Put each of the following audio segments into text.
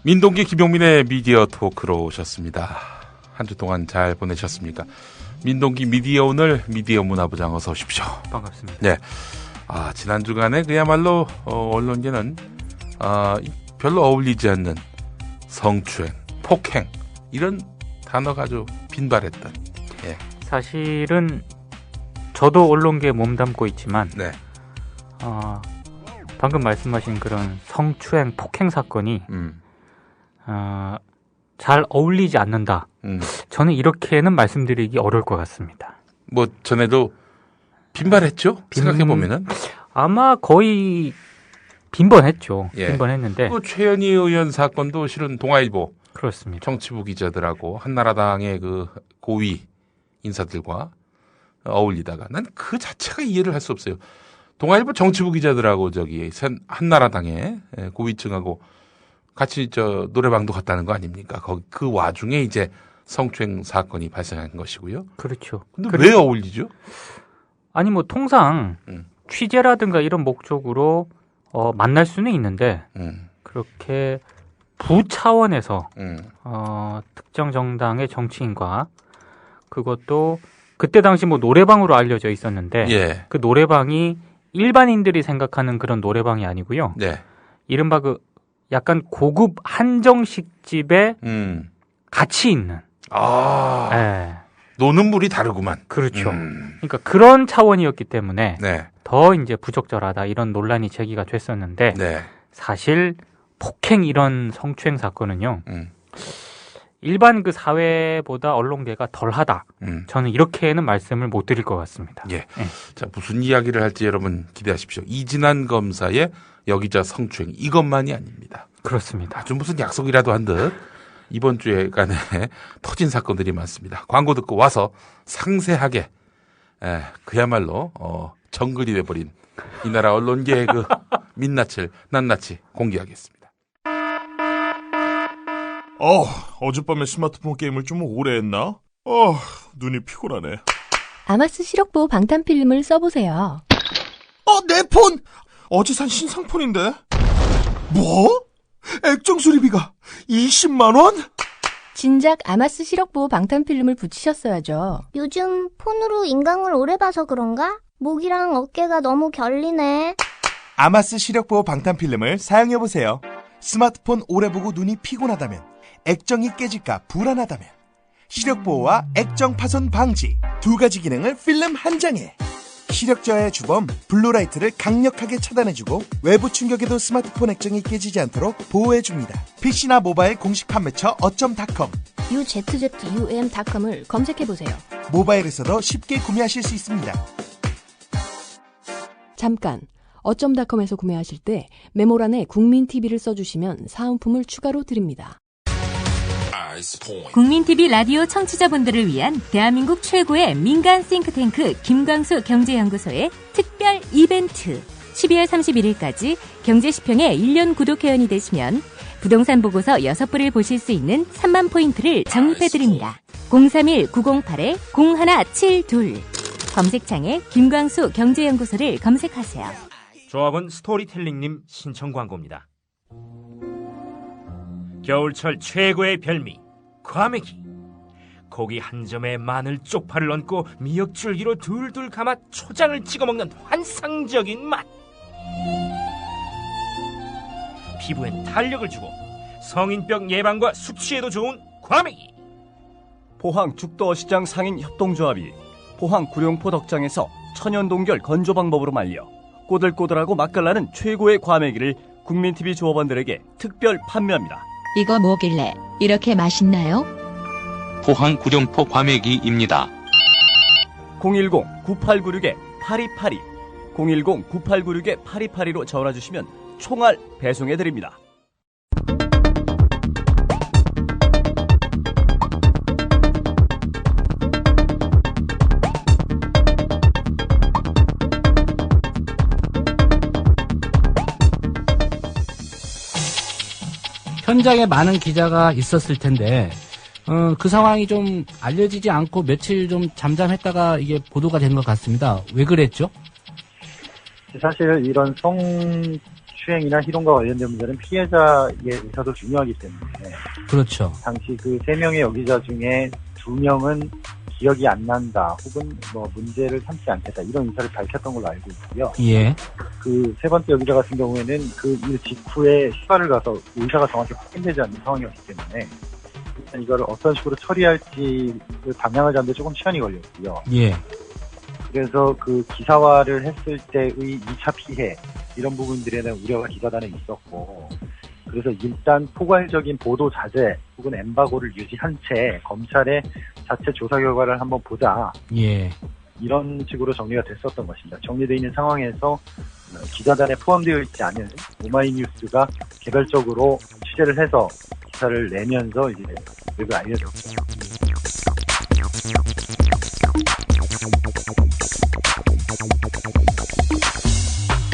민동기 김용민의 미디어 토크로 오셨습니다. 한 주 동안 잘 보내셨습니까? 민동기 미디어 오늘 미디어 문화부장 어서 오십시오. 반갑습니다. 네. 지난 주간에 그야말로 언론계는 별로 어울리지 않는 성추행, 폭행 이런 단어가 아주 빈발했던. 예. 사실은 저도 언론계에 몸담고 있지만 네. 방금 말씀하신 그런 성추행, 폭행 사건이 잘 어울리지 않는다. 저는 이렇게는 말씀드리기 어려울 것 같습니다. 뭐 전에도 빈발했죠? 생각해보면은. 아마 거의 빈번했죠. 예. 빈번했는데. 또 최현희 의원 사건도 실은 동아일보 그렇습니다. 정치부 기자들하고 한나라당의 그 고위 인사들과 어울리다가 난 그 자체가 이해를 할 수 없어요. 동아일보 정치부 기자들하고 한나라당의 고위층하고 같이 노래방도 갔다는 거 아닙니까? 그 와중에 이제 성추행 사건이 발생한 것이고요. 그렇죠. 근데 왜 어울리죠? 아니 뭐 통상 취재라든가 이런 목적으로 만날 수는 있는데 그렇게 부차원에서 특정 정당의 정치인과 그것도 그때 당시 뭐 노래방으로 알려져 있었는데 예. 그 노래방이 일반인들이 생각하는 그런 노래방이 아니고요. 네. 이른바 그 약간 고급 한정식 집에 같이 있는. 네. 노는 물이 다르구만. 그렇죠. 그러니까 그런 차원이었기 때문에 네. 더 이제 부적절하다 이런 논란이 제기가 됐었는데 네. 사실 폭행 이런 성추행 사건은요. 일반 그 사회보다 언론계가 덜하다. 저는 이렇게는 말씀을 못 드릴 것 같습니다. 예. 네. 자, 무슨 이야기를 할지 여러분 기대하십시오. 이진한 검사의 여기자 성추행 이것만이 아닙니다. 그렇습니다. 아주 무슨 약속이라도 한 듯 이번 주간에 터진 사건들이 많습니다. 광고 듣고 와서 상세하게 그야말로 정글이 돼버린 이 나라 언론계의 그 민낯을 낱낱이 공개하겠습니다. 어젯밤에 스마트폰 게임을 좀 오래 했나? 눈이 피곤하네. 아마스 시력보호 방탄필름을 써보세요. 내 폰! 어제 산 신상폰인데? 뭐? 액정 수리비가 20만원? 진작 아마스 시력보호 방탄필름을 붙이셨어야죠. 요즘 폰으로 인강을 오래 봐서 그런가? 목이랑 어깨가 너무 결리네. 아마스 시력보호 방탄필름을 사용해보세요. 스마트폰 오래 보고 눈이 피곤하다면, 액정이 깨질까 불안하다면, 시력보호와 액정 파손 방지 두 가지 기능을 필름 한 장에. 시력저하의 주범 블루라이트를 강력하게 차단해주고 외부 충격에도 스마트폰 액정이 깨지지 않도록 보호해줍니다. PC나 모바일 공식 판매처 어쩜닷컴 uzzum.com을 검색해보세요. 모바일에서도 쉽게 구매하실 수 있습니다. 잠깐, 어쩜닷컴에서 구매하실 때 메모란에 국민TV를 써주시면 사은품을 추가로 드립니다. 국민TV 라디오 청취자분들을 위한 대한민국 최고의 민간 싱크탱크 김광수 경제연구소의 특별 이벤트 12월 31일까지 경제시평의 1년 구독회원이 되시면 부동산 보고서 6부를 보실 수 있는 3만 포인트를 적립해드립니다. 031-908-0172 검색창에 김광수 경제연구소를 검색하세요. 조합은 스토리텔링님 신청 광고입니다. 겨울철 최고의 별미 과메기. 고기 한 점에 마늘 쪽파를 얹고 미역줄기로 둘둘 감아 초장을 찍어 먹는 환상적인 맛. 피부엔 탄력을 주고 성인병 예방과 숙취에도 좋은 과메기. 포항 죽도어시장 상인 협동조합이 포항 구룡포 덕장에서 천연 동결 건조 방법으로 말려 꼬들꼬들하고 맛깔나는 최고의 과메기를 국민TV 조합원들에게 특별 판매합니다. 이거 뭐길래 이렇게 맛있나요? 포항 구룡포 과메기입니다. 010-9896-8282 010-9896-8282로 전화주시면 총알 배송해드립니다. 현장에 많은 기자가 있었을 텐데 그 상황이 좀 알려지지 않고 며칠 좀 잠잠했다가 이게 보도가 된 것 같습니다. 왜 그랬죠? 사실 이런 성추행 성추행이나 희롱과 관련된 문제는 피해자의 의사도 중요하기 때문에 그렇죠. 당시 그 3명의 여기자 중에 2명은 기억이 안 난다 혹은 뭐 문제를 삼지 않겠다 이런 의사를 밝혔던 걸로 알고 있고요. 예. 그 세 번째 여기자 같은 경우에는 그 일 직후에 휴가를 가서 의사가 정확히 확인되지 않는 상황이었기 때문에 일단 이거를 어떤 식으로 처리할지를 방향을 잡는데 조금 시간이 걸렸고요. 예. 그래서 그 기사화를 했을 때의 2차 피해 이런 부분들에 대한 우려가 기자단에 있었고 그래서 일단 포괄적인 보도 자제 혹은 엠바고를 유지한 채 검찰의 자체 조사 결과를 한번 보자. 예. 이런 식으로 정리가 됐었던 것입니다. 정리되어 있는 상황에서 기자단에 포함되어 있지 않은 오마이뉴스가 개별적으로 취재를 해서 기사를 내면서 이제 외부에 알려졌죠.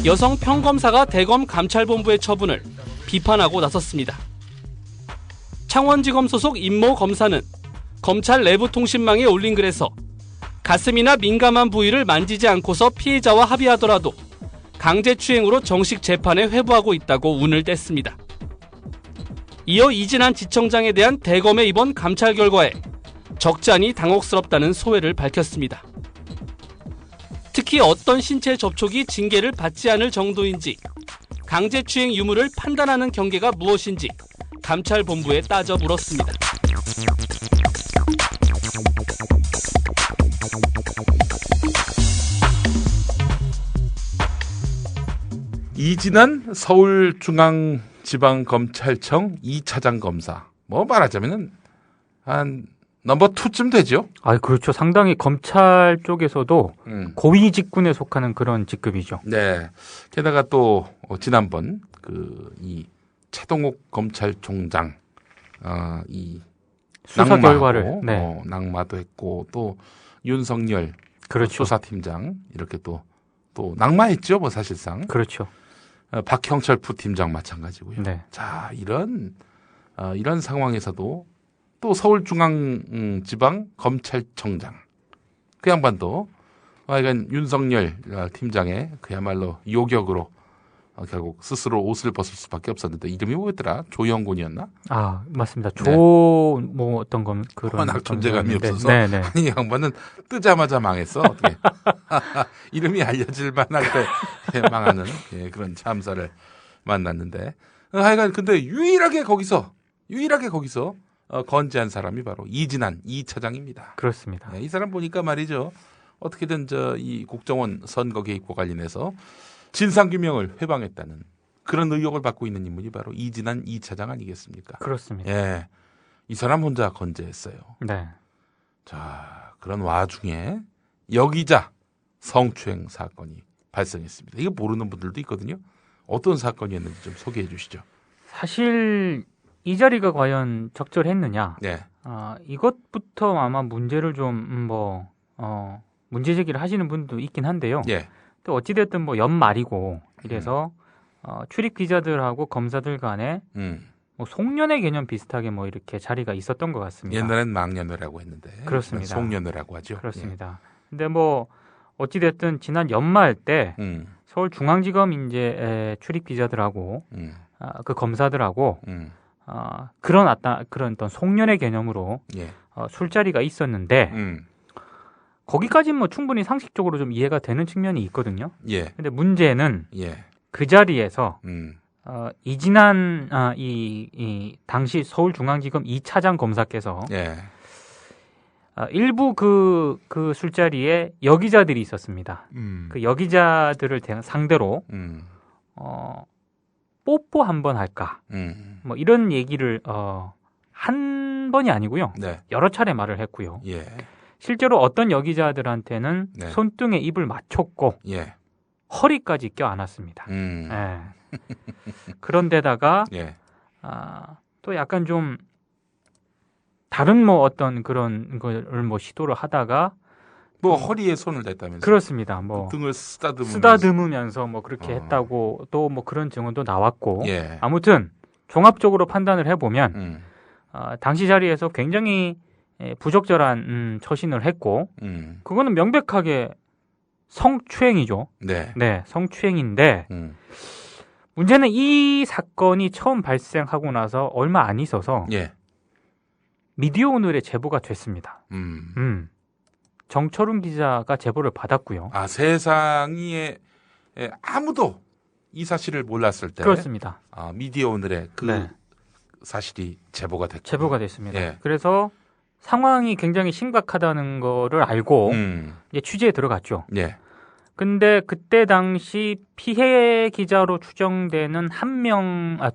여성 평검사가 대검 감찰본부의 처분을 비판하고 나섰습니다. 창원지검 소속 임모 검사는 검찰 내부 통신망에 올린 글에서 가슴이나 민감한 부위를 만지지 않고서 피해자와 합의하더라도 강제추행으로 정식 재판에 회부하고 있다고 운을 뗐습니다. 이어 이진한 지청장에 대한 대검의 이번 감찰 결과에 적지 않이 당혹스럽다는 소회를 밝혔습니다. 특히 어떤 신체 접촉이 징계를 받지 않을 정도인지 강제추행 유무를 판단하는 경계가 무엇인지 감찰본부에 따져 물었습니다. 이진한 서울중앙지방검찰청 2차장 검사. 뭐 말하자면은 한 넘버 2쯤 되죠? 아, 그렇죠. 상당히 검찰 쪽에서도 고위 직군에 속하는 그런 직급이죠. 네. 게다가 또 지난번 이 최동욱 검찰총장 이 수사 결과를 낙마도 했고 또 윤석열 그렇죠. 수사팀장 이렇게 또 낙마했죠, 뭐 사실상. 그렇죠. 박형철 부팀장 마찬가지고요. 네. 자, 이런 상황에서도 또 서울중앙지방검찰청장 그 양반도 하여간 윤석열 팀장의 그야말로 요격으로 결국 스스로 옷을 벗을 수밖에 없었는데 이름이 뭐였더라? 조영군이었나? 아, 맞습니다. 네. 뭐 어떤 건 그런 워낙 존재감이 없어서 네네. 아니 양반은 뜨자마자 망했어. 어떻게 이름이 알려질 만할 때 망하는 그런 참사를 만났는데 하여간 근데 유일하게 거기서 건재한 사람이 바로 이진한 2차장입니다. 그렇습니다. 이 사람 보니까 말이죠. 어떻게든 이 국정원 선거 개입과 관련해서 진상규명을 회방했다는 그런 의혹을 받고 있는 인물이 바로 이진한 2차장 아니겠습니까? 그렇습니다. 예. 이 사람 혼자 건재했어요. 네. 자, 그런 와중에 여기자 성추행 사건이 발생했습니다. 이거 모르는 분들도 있거든요. 어떤 사건이었는지 좀 소개해 주시죠. 사실 이 자리가 과연 적절했느냐? 네. 이것부터 아마 문제를 좀 문제 제기를 하시는 분도 있긴 한데요. 예. 또 어찌됐든 뭐 연말이고 이래서 출입 기자들하고 검사들 간에 뭐 송년회 개념 비슷하게 뭐 이렇게 자리가 있었던 것 같습니다. 옛날엔 망년회라고 했는데 그렇습니다. 송년회라고 하죠. 그렇습니다. 근데 뭐 어찌됐든 지난 연말 때 서울중앙지검 이제 출입 기자들하고 그 검사들하고 그런 어떤 송년회 개념으로 술자리가 있었는데 거기까지는 뭐 충분히 상식적으로 좀 이해가 되는 측면이 있거든요. 예. 근데 문제는 그 자리에서 이진한 이 당시 서울중앙지검 2차장 검사께서 일부 그 술자리에 여기자들이 있었습니다. 그 여기자들을 상대로 뽀뽀 한번 할까? 뭐 이런 얘기를 한 번이 아니고요. 여러 차례 말을 했고요. 예. 실제로 어떤 여기자들한테는 손등에 입을 맞췄고 허리까지 껴안았습니다. 그런데다가 또 약간 좀 다른 뭐 어떤 그런 걸 뭐 시도를 하다가 뭐 허리에 손을 댔다면서? 그렇습니다. 뭐 등을 쓰다듬으면서 뭐 그렇게 했다고 또 뭐 그런 증언도 나왔고 아무튼 종합적으로 판단을 해보면 당시 자리에서 굉장히 부적절한 처신을 했고 그거는 명백하게 성추행이죠. 네, 성추행인데 문제는 이 사건이 처음 발생하고 나서 얼마 안 있어서 예. 미디어 오늘에 제보가 됐습니다. 정철훈 기자가 제보를 받았고요. 아, 세상에 아무도 이 사실을 몰랐을 때. 그렇습니다. 아, 미디어 오늘에 그 사실이 제보가 됐고. 제보가 됐습니다. 예. 그래서 상황이 굉장히 심각하다는 거를 알고 이제 취재에 들어갔죠. 예. 근데 그때 당시 피해 기자로 추정되는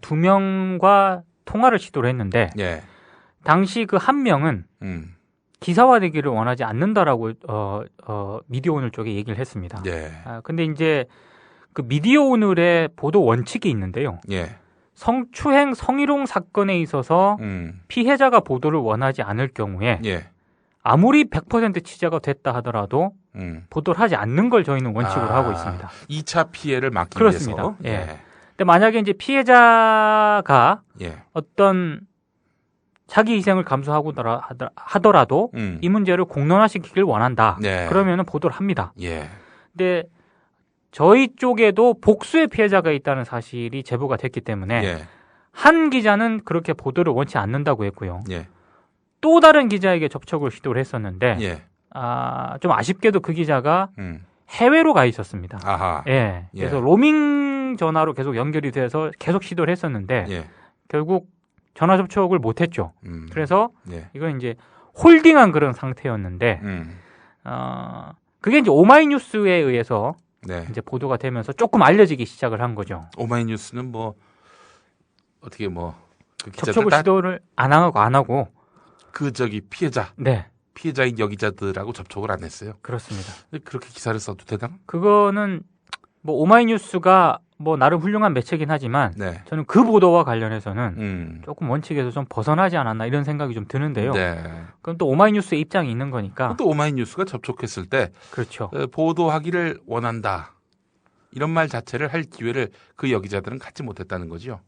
두 명과 통화를 시도를 했는데 예. 당시 그 한 명은 기사화되기를 원하지 않는다라고 미디어 오늘 쪽에 얘기를 했습니다. 예. 근데 이제 그 미디어 오늘의 보도 원칙이 있는데요. 예. 성추행, 성희롱 사건에 있어서 피해자가 보도를 원하지 않을 경우에 예. 아무리 100% 취재가 됐다 하더라도 보도를 하지 않는 걸 저희는 원칙으로 하고 있습니다. 2차 피해를 막기 그렇습니다. 위해서. 예. 근데 만약에 이제 피해자가 예. 어떤 자기 희생을 감수하고 하더라도 이 문제를 공론화시키길 원한다. 네. 그러면은 보도를 합니다. 예. 근데 저희 쪽에도 복수의 피해자가 있다는 사실이 제보가 됐기 때문에 예. 한 기자는 그렇게 보도를 원치 않는다고 했고요. 예. 또 다른 기자에게 접촉을 시도를 했었는데 예. 좀 아쉽게도 그 기자가 해외로 가 있었습니다. 아하. 예. 그래서 로밍 전화로 계속 연결이 돼서 계속 시도를 했었는데 예. 결국 전화 접촉을 못했죠. 그래서 예. 이건 이제 홀딩한 그런 상태였는데 그게 이제 오마이뉴스에 의해서 이제 보도가 되면서 조금 알려지기 시작을 한 거죠. 오마이뉴스는 뭐 어떻게 그 접촉을 시도를 안 하고 그 피해자, 피해자인 여기자들하고 접촉을 안 했어요. 그렇습니다. 그렇게 기사를 써도 되나? 그거는 뭐 오마이뉴스가 뭐 나름 훌륭한 매체긴 하지만 저는 그 보도와 관련해서는 조금 원칙에서 좀 벗어나지 않았나 이런 생각이 좀 드는데요. 그럼 또 오마이뉴스의 입장이 있는 거니까. 또 오마이뉴스가 접촉했을 때 그렇죠. 보도하기를 원한다. 이런 말 자체를 할 기회를 그 여기자들은 갖지 못했다는 거죠.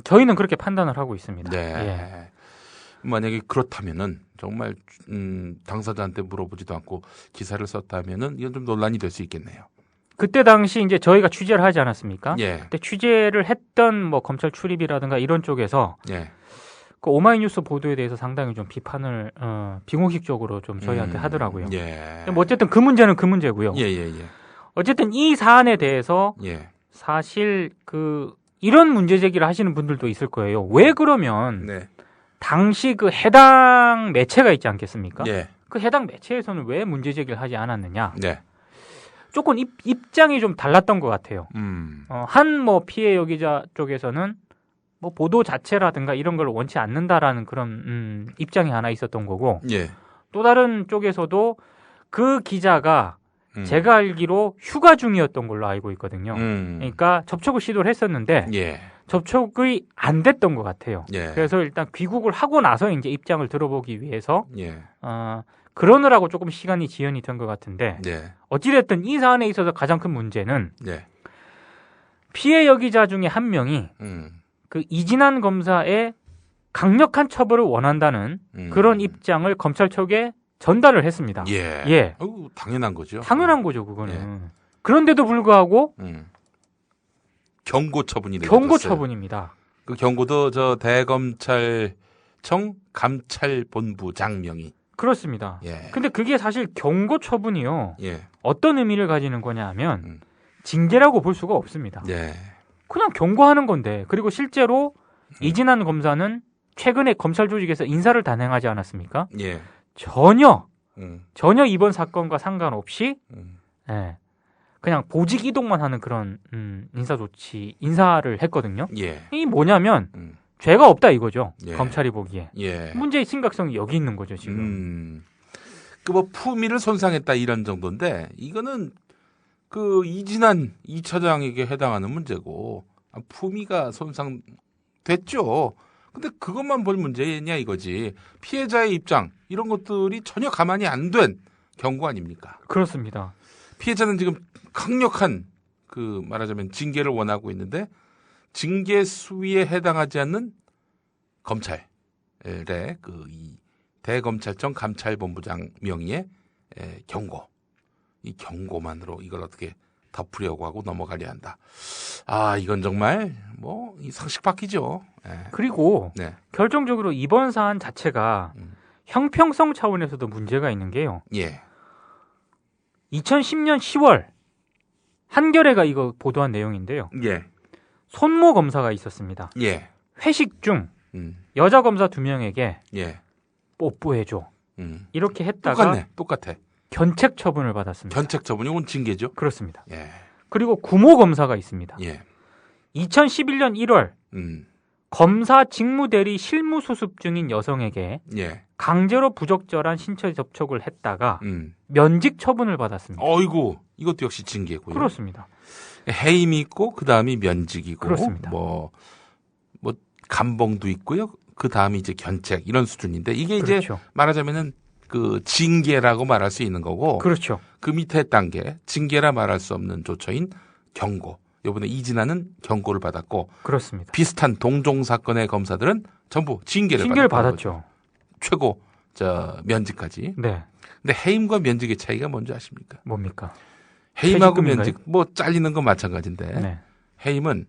저희는 그렇게 판단을 하고 있습니다. 네. 예. 만약에 그렇다면은 정말 당사자한테 물어보지도 않고 기사를 썼다면은 이건 좀 논란이 될 수 있겠네요. 그때 당시 이제 저희가 취재를 하지 않았습니까? 예. 그때 취재를 했던 뭐 검찰 출입이라든가 이런 쪽에서 예. 그 오마이뉴스 보도에 대해서 상당히 좀 비판을 비공식적으로 좀 저희한테 하더라고요. 예. 뭐 어쨌든 그 문제는 그 문제고요. 예. 어쨌든 이 사안에 대해서 사실 이런 문제 제기를 하시는 분들도 있을 거예요. 왜 그러면 당시 그 해당 매체가 있지 않겠습니까? 그 해당 매체에서는 왜 문제 제기를 하지 않았느냐? 조금 입장이 좀 달랐던 것 같아요. 한 뭐 피해 여기자 쪽에서는 뭐 보도 자체라든가 이런 걸 원치 않는다라는 그런 입장이 하나 있었던 거고, 또 다른 쪽에서도 그 기자가 제가 알기로 휴가 중이었던 걸로 알고 있거든요. 그러니까 접촉을 시도를 했었는데 접촉이 안 됐던 것 같아요. 그래서 일단 귀국을 하고 나서 이제 입장을 들어보기 위해서 그러느라고 조금 시간이 지연이 된 것 같은데 어찌됐든 이 사안에 있어서 가장 큰 문제는 피해 여기자 중에 한 명이 그 이진한 검사의 강력한 처벌을 원한다는 그런 입장을 검찰 쪽에 전달을 했습니다. 당연한 거죠. 당연한 거죠, 그거는. 그런데도 불구하고 경고 처분이 내려졌어요. 경고 처분입니다. 그 경고도 저 대검찰청 감찰본부장 명의. 그렇습니다. 근데 그게 사실 경고 처분이요. 어떤 의미를 가지는 거냐 하면 징계라고 볼 수가 없습니다. 그냥 경고하는 건데, 그리고 실제로 이진한 검사는 최근에 검찰 조직에서 인사를 단행하지 않았습니까? 전혀 이번 사건과 상관없이 그냥 보직 이동만 하는 그런 인사를 했거든요. 이 뭐냐면 죄가 없다 이거죠. 검찰이 보기에. 문제의 심각성이 여기 있는 거죠, 지금. 그 뭐 품위를 손상했다 이런 정도인데 이거는 그 이진한 2차장에게 해당하는 문제고 품위가 손상됐죠. 근데 그것만 볼 문제냐 이거지. 피해자의 입장 이런 것들이 전혀 가만히 안 된 경고 아닙니까? 그렇습니다. 피해자는 지금 강력한 말하자면 징계를 원하고 있는데 징계 수위에 해당하지 않는 검찰의 이 대검찰청 감찰본부장 명의의 경고. 이 경고만으로 이걸 어떻게 덮으려고 하고 넘어가려 한다. 아, 이건 정말 뭐 이 상식 바뀌죠. 예. 그리고 네. 결정적으로 이번 사안 자체가 형평성 차원에서도 문제가 있는 게요. 예. 2010년 10월 한겨레가 이거 보도한 내용인데요. 예. 손모 검사가 있었습니다. 예. 회식 중 여자 검사 2명에게 예. 뽀뽀해줘. 이렇게 했다가 똑같아. 견책 처분을 받았습니다. 견책 처분이 온 징계죠? 그렇습니다. 예. 그리고 구모 검사가 있습니다. 예. 2011년 1월 검사 직무대리 실무 수습 중인 여성에게 예. 강제로 부적절한 신체 접촉을 했다가 면직 처분을 받았습니다. 어이구, 이것도 역시 징계고요. 그렇습니다. 해임이 있고 그 다음이 면직이고, 그렇습니다. 뭐 감봉도 있고요. 그 다음이 이제 견책 이런 수준인데 이게 이제 그렇죠. 말하자면은 그 징계라고 말할 수 있는 거고, 그렇죠. 그 밑에 단계 징계라 말할 수 없는 조처인 경고. 이번에 이진아는 경고를 받았고, 그렇습니다. 비슷한 동종 사건의 검사들은 전부 징계를 받았죠. 최고 면직까지. 네. 근데 해임과 면직의 차이가 뭔지 아십니까? 뭡니까? 해임하고 퇴직금인가요? 면직 뭐 잘리는 건 마찬가지인데 네. 해임은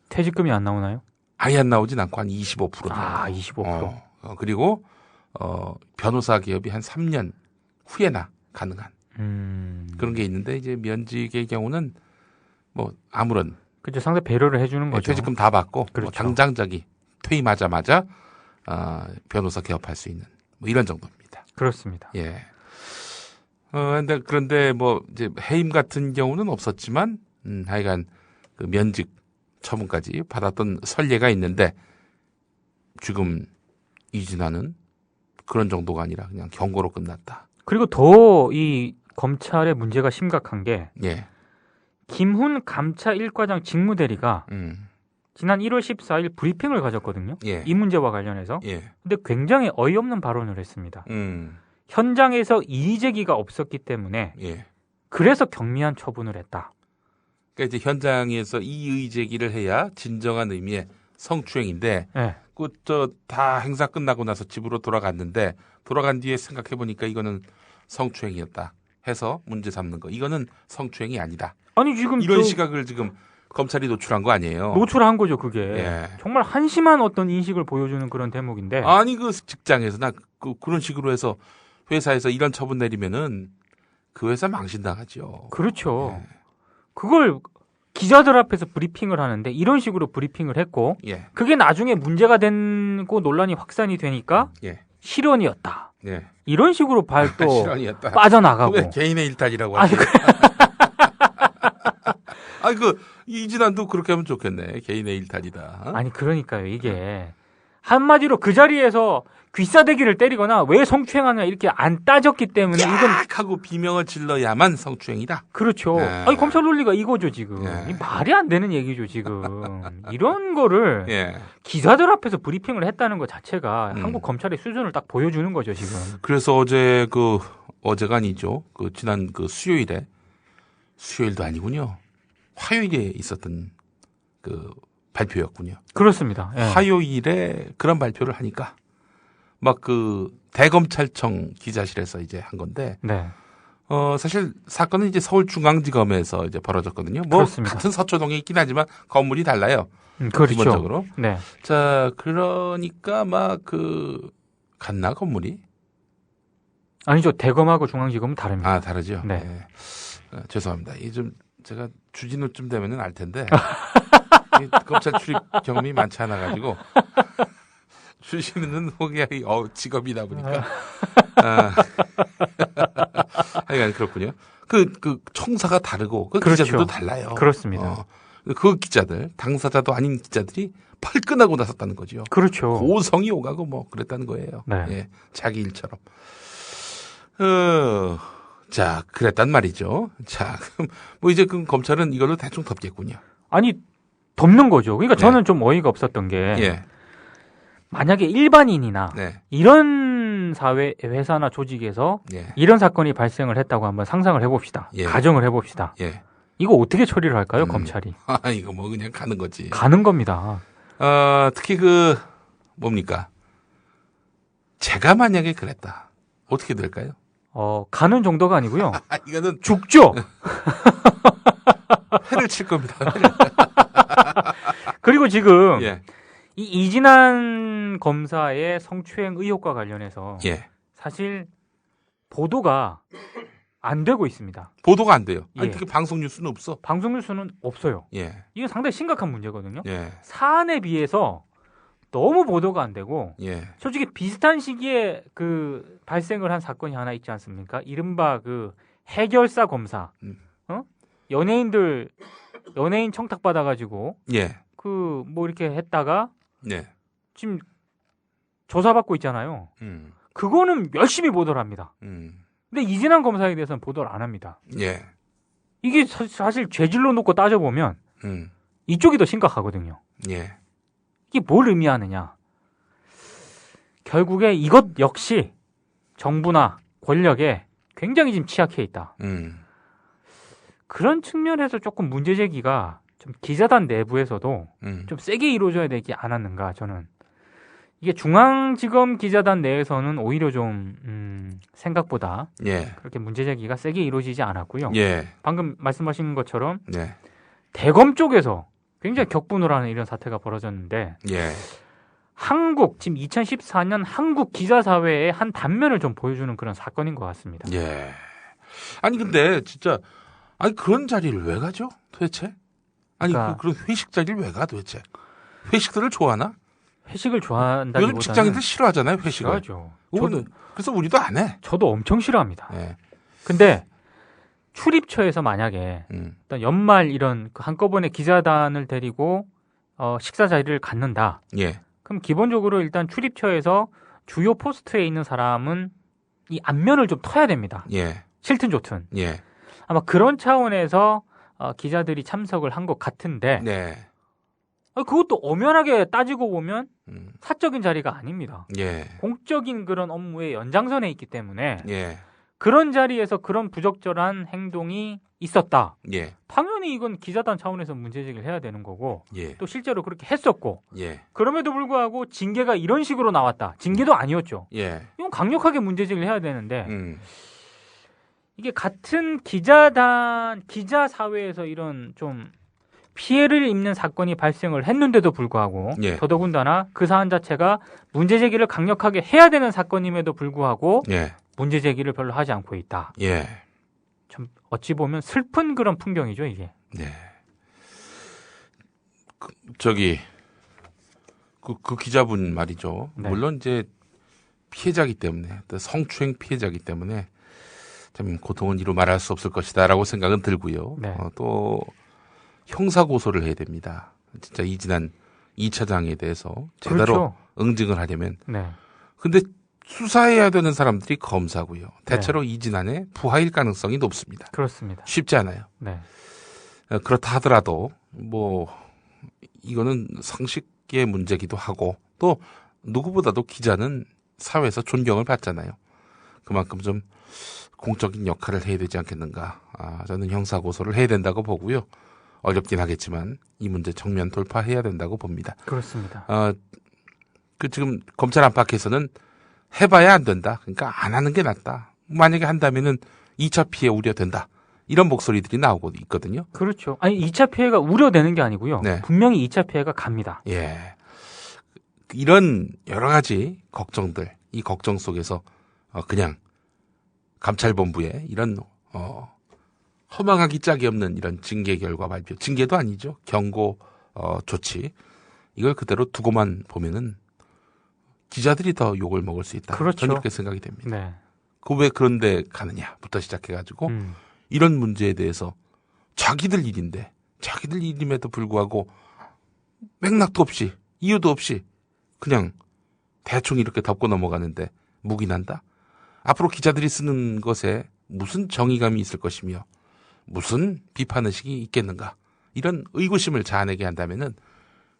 퇴직금이 안 나오나요? 아예 안 나오진 않고 한 25%. 아, 25%. 그리고 변호사 개업이 한 3년 후에나 가능한 그런 게 있는데 이제 면직의 경우는 뭐 아무런 그죠, 상대 배려를 해주는 거죠. 퇴직금 다 받고 그렇죠. 뭐 당장 퇴임하자마자 변호사 개업할 수 있는 뭐 이런 정도입니다. 그렇습니다. 예. 그런데 뭐 이제 해임 같은 경우는 없었지만 하여간 그 면직 처분까지 받았던 선례가 있는데 지금 이진아는 그런 정도가 아니라 그냥 경고로 끝났다. 그리고 더 이 검찰의 문제가 심각한 게 예. 김훈 감차 1과장 직무대리가 지난 1월 14일 브리핑을 가졌거든요. 예. 이 문제와 관련해서. 예. 근데 굉장히 어이없는 발언을 했습니다. 현장에서 이의제기가 없었기 때문에 예. 그래서 경미한 처분을 했다. 그러니까 이제 현장에서 이의 제기를 해야 진정한 의미의 성추행인데, 네. 다 행사 끝나고 나서 집으로 돌아갔는데 돌아간 뒤에 생각해 보니까 이거는 성추행이었다 해서 문제 삼는 거. 이거는 성추행이 아니다. 아니 지금 이런 시각을 지금 검찰이 노출한 거 아니에요? 노출한 거죠, 그게. 예. 정말 한심한 어떤 인식을 보여주는 그런 대목인데. 아니 그 직장에서 그런 식으로 해서 회사에서 이런 처분 내리면은 그 회사 망신당하죠. 그렇죠. 예. 그걸 기자들 앞에서 브리핑을 하는데 이런 식으로 브리핑을 했고, 예. 그게 나중에 문제가 되고 논란이 확산이 되니까 예. 실언이었다. 예. 이런 식으로 또 실언이었다. 빠져나가고. 왜 개인의 일탈이라고 하지? 아니 이진환도 그렇게 하면 좋겠네. 개인의 일탈이다. 아니 그러니까요. 이게 한마디로 그 자리에서 귀싸대기를 때리거나 왜 성추행하냐 이렇게 안 따졌기 때문에 이건 하고 비명을 질러야만 성추행이다. 그렇죠. 예. 아니 검찰 논리가 이거죠 지금. 예. 이 말이 안 되는 얘기죠 지금. 이런 거를 예. 기자들 앞에서 브리핑을 했다는 것 자체가 한국 검찰의 수준을 딱 보여주는 거죠 지금. 그래서 어제가 아니죠. 지난 수요일도 아니군요. 화요일에 있었던 발표였군요. 그렇습니다. 예. 화요일에 그런 발표를 하니까 막 대검찰청 기자실에서 이제 한 건데, 네. 사실 사건은 이제 서울중앙지검에서 이제 벌어졌거든요. 그렇습니다. 같은 서초동에 있긴 하지만 건물이 달라요. 그렇죠. 기본적으로. 네. 자, 그러니까 같나 건물이? 아니죠. 대검하고 중앙지검은 다릅니다. 아, 다르죠. 네. 예. 죄송합니다. 제가 주진우쯤 되면은 알 텐데 이 검찰 출입 경험이 많지 않아 가지고 주진우는 혹여 직업이다 보니까 하여간 그렇군요. 그 총사가 다르고 그렇죠. 기자들도 달라요. 그렇습니다. 그 기자들 당사자도 아닌 기자들이 발끈하고 나섰다는 거죠. 그렇죠. 고성이 오가고 뭐 그랬다는 거예요. 네. 예, 자기 일처럼. 자, 그랬단 말이죠. 자, 그럼 이제 검찰은 이걸로 대충 덮겠군요. 아니, 덮는 거죠. 그러니까 네. 저는 좀 어이가 없었던 게, 예. 만약에 일반인이나 네. 이런 회사나 조직에서 예. 이런 사건이 발생을 했다고 한번 상상을 해봅시다. 예. 가정을 해봅시다. 예. 이거 어떻게 처리를 할까요, 검찰이? 이거 그냥 가는 거지. 가는 겁니다. 특히 뭡니까? 제가 만약에 그랬다. 어떻게 될까요? 가는 정도가 아니고요. 이거는 죽죠. 회를 칠 겁니다. 그리고 지금 예. 이 이진한 검사의 성추행 의혹과 관련해서 예. 사실 보도가 안 되고 있습니다. 보도가 안 돼요. 아니, 예. 특히 방송 뉴스는 없어. 방송 뉴스는 없어요. 예. 이게 상당히 심각한 문제거든요. 예. 사안에 비해서 너무 보도가 안 되고 예. 솔직히 비슷한 시기에 그 발생을 한 사건이 하나 있지 않습니까? 이른바 그 해결사 검사. 연예인 청탁 받아가지고 예. 그 뭐 이렇게 했다가 예. 지금 조사받고 있잖아요. 그거는 열심히 보도를 합니다. 근데 이진한 검사에 대해서는 보도를 안 합니다. 예. 이게 사실 죄질로 놓고 따져보면 이쪽이 더 심각하거든요. 예. 이게 뭘 의미하느냐. 결국에 이것 역시 정부나 권력에 굉장히 지금 취약해 있다. 그런 측면에서 조금 문제 제기가 좀 기자단 내부에서도 좀 세게 이루어져야 되지 않았는가 저는. 이게 중앙지검 기자단 내에서는 오히려 좀 생각보다 예. 그렇게 문제 제기가 세게 이루어지지 않았고요. 예. 방금 말씀하신 것처럼 예. 대검 쪽에서 굉장히 격분을 하는 이런 사태가 벌어졌는데 예. 지금 2014년 한국 기자사회의 한 단면을 좀 보여주는 그런 사건인 것 같습니다. 예. 아니 근데 진짜 그런 자리를 왜 가죠? 도대체? 아니 그러니까, 그런 회식 자리를 왜 가 도대체? 회식들을 좋아하나? 회식을 좋아한다기보다는 요즘 직장인들 싫어하잖아요, 회식을. 싫어하죠. 그래서 우리도 안 해. 저도 엄청 싫어합니다. 예. 근데 출입처에서 만약에 일단 연말 이런 한꺼번에 기자단을 데리고 식사 자리를 갖는다. 예. 그럼 기본적으로 일단 출입처에서 주요 포스트에 있는 사람은 이 안면을 좀 터야 됩니다. 예. 싫든 좋든. 예. 아마 그런 차원에서 기자들이 참석을 한 것 같은데 네. 그것도 엄연하게 따지고 보면 사적인 자리가 아닙니다. 예. 공적인 그런 업무의 연장선에 있기 때문에 예. 그런 자리에서 그런 부적절한 행동이 있었다. 예. 당연히 이건 기자단 차원에서 문제제기를 해야 되는 거고 예. 또 실제로 그렇게 했었고 예. 그럼에도 불구하고 징계가 이런 식으로 나왔다. 징계도 아니었죠. 예. 이건 강력하게 문제제기를 해야 되는데 이게 같은 기자 사회에서 이런 좀 피해를 입는 사건이 발생을 했는데도 불구하고 예. 더더군다나 그 사안 자체가 문제제기를 강력하게 해야 되는 사건임에도 불구하고 예. 문제제기를 별로 하지 않고 있다. 예. 좀 어찌 보면 슬픈 그런 풍경이죠, 이게. 네. 그 기자분 말이죠. 네. 물론 이제 피해자기 때문에 또 성추행 피해자기 때문에 참 고통은 이루 말할 수 없을 것이다라고 생각은 들고요. 네. 또 형사 고소를 해야 됩니다. 진짜 이진한 2차장에 대해서 제대로 그렇죠. 응징을 하려면. 네. 근데 수사해야 되는 사람들이 검사고요. 대체로 이진한의 부하일 가능성이 높습니다. 그렇습니다. 쉽지 않아요. 네. 그렇다 하더라도 이거는 상식의 문제기도 하고 또 누구보다도 기자는 사회에서 존경을 받잖아요. 그만큼 좀 공적인 역할을 해야 되지 않겠는가. 저는 형사 고소를 해야 된다고 보고요. 어렵긴 하겠지만 이 문제 정면 돌파해야 된다고 봅니다. 그렇습니다. 지금 검찰 안팎에서는 해봐야 안 된다. 그러니까 안 하는 게 낫다. 만약에 한다면은 2차 피해 우려된다. 이런 목소리들이 나오고 있거든요. 그렇죠. 아니 2차 피해가 우려되는 게 아니고요. 네. 분명히 2차 피해가 갑니다. 예. 이런 여러 가지 걱정들, 이 걱정 속에서 그냥 감찰본부의 이런 허망하기 짝이 없는 이런 징계 결과 발표, 징계도 아니죠. 경고 조치. 이걸 그대로 두고만 보면은 기자들이 더 욕을 먹을 수 있다. 그렇죠. 저는 이렇게 생각이 됩니다. 네. 왜 그런데 가느냐부터 시작해가지고 이런 문제에 대해서 자기들 일인데 자기들 일임에도 불구하고 맥락도 없이 이유도 없이 그냥 대충 이렇게 덮고 넘어가는데 묵인한다? 앞으로 기자들이 쓰는 것에 무슨 정의감이 있을 것이며 무슨 비판의식이 있겠는가? 이런 의구심을 자아내게 한다면은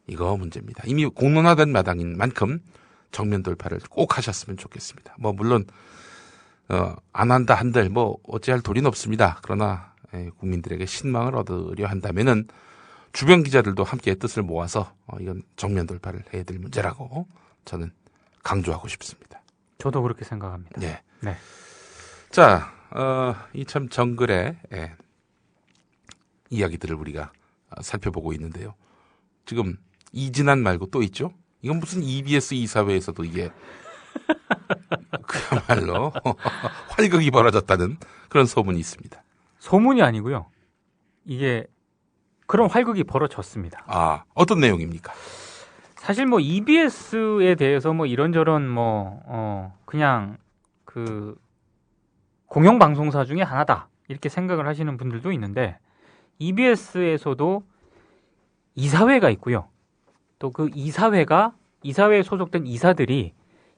이거 문제입니다. 이미 공론화된 마당인 만큼 정면 돌파를 꼭 하셨으면 좋겠습니다. 물론 안 한다 한들 어찌할 도리는 없습니다. 그러나 국민들에게 신망을 얻으려 한다면은 주변 기자들도 함께 뜻을 모아서 이건 정면 돌파를 해야 될 문제라고 저는 강조하고 싶습니다. 저도 그렇게 생각합니다. 네. 네. 자, 이 참 정글의 이야기들을 우리가 살펴보고 있는데요. 지금 이진한 말고 또 있죠? 이건 무슨 EBS 이사회에서도 이게 그야말로 활극이 벌어졌다는 그런 소문이 있습니다. 소문이 아니고요. 이게 그런 활극이 벌어졌습니다. 아, 어떤 내용입니까? 사실 뭐 EBS에 대해서 뭐 이런저런 그냥 그 공영방송사 중에 하나다 이렇게 생각을 하시는 분들도 있는데 EBS에서도 이사회가 있고요. 또 그 이사회에 소속된 이사들이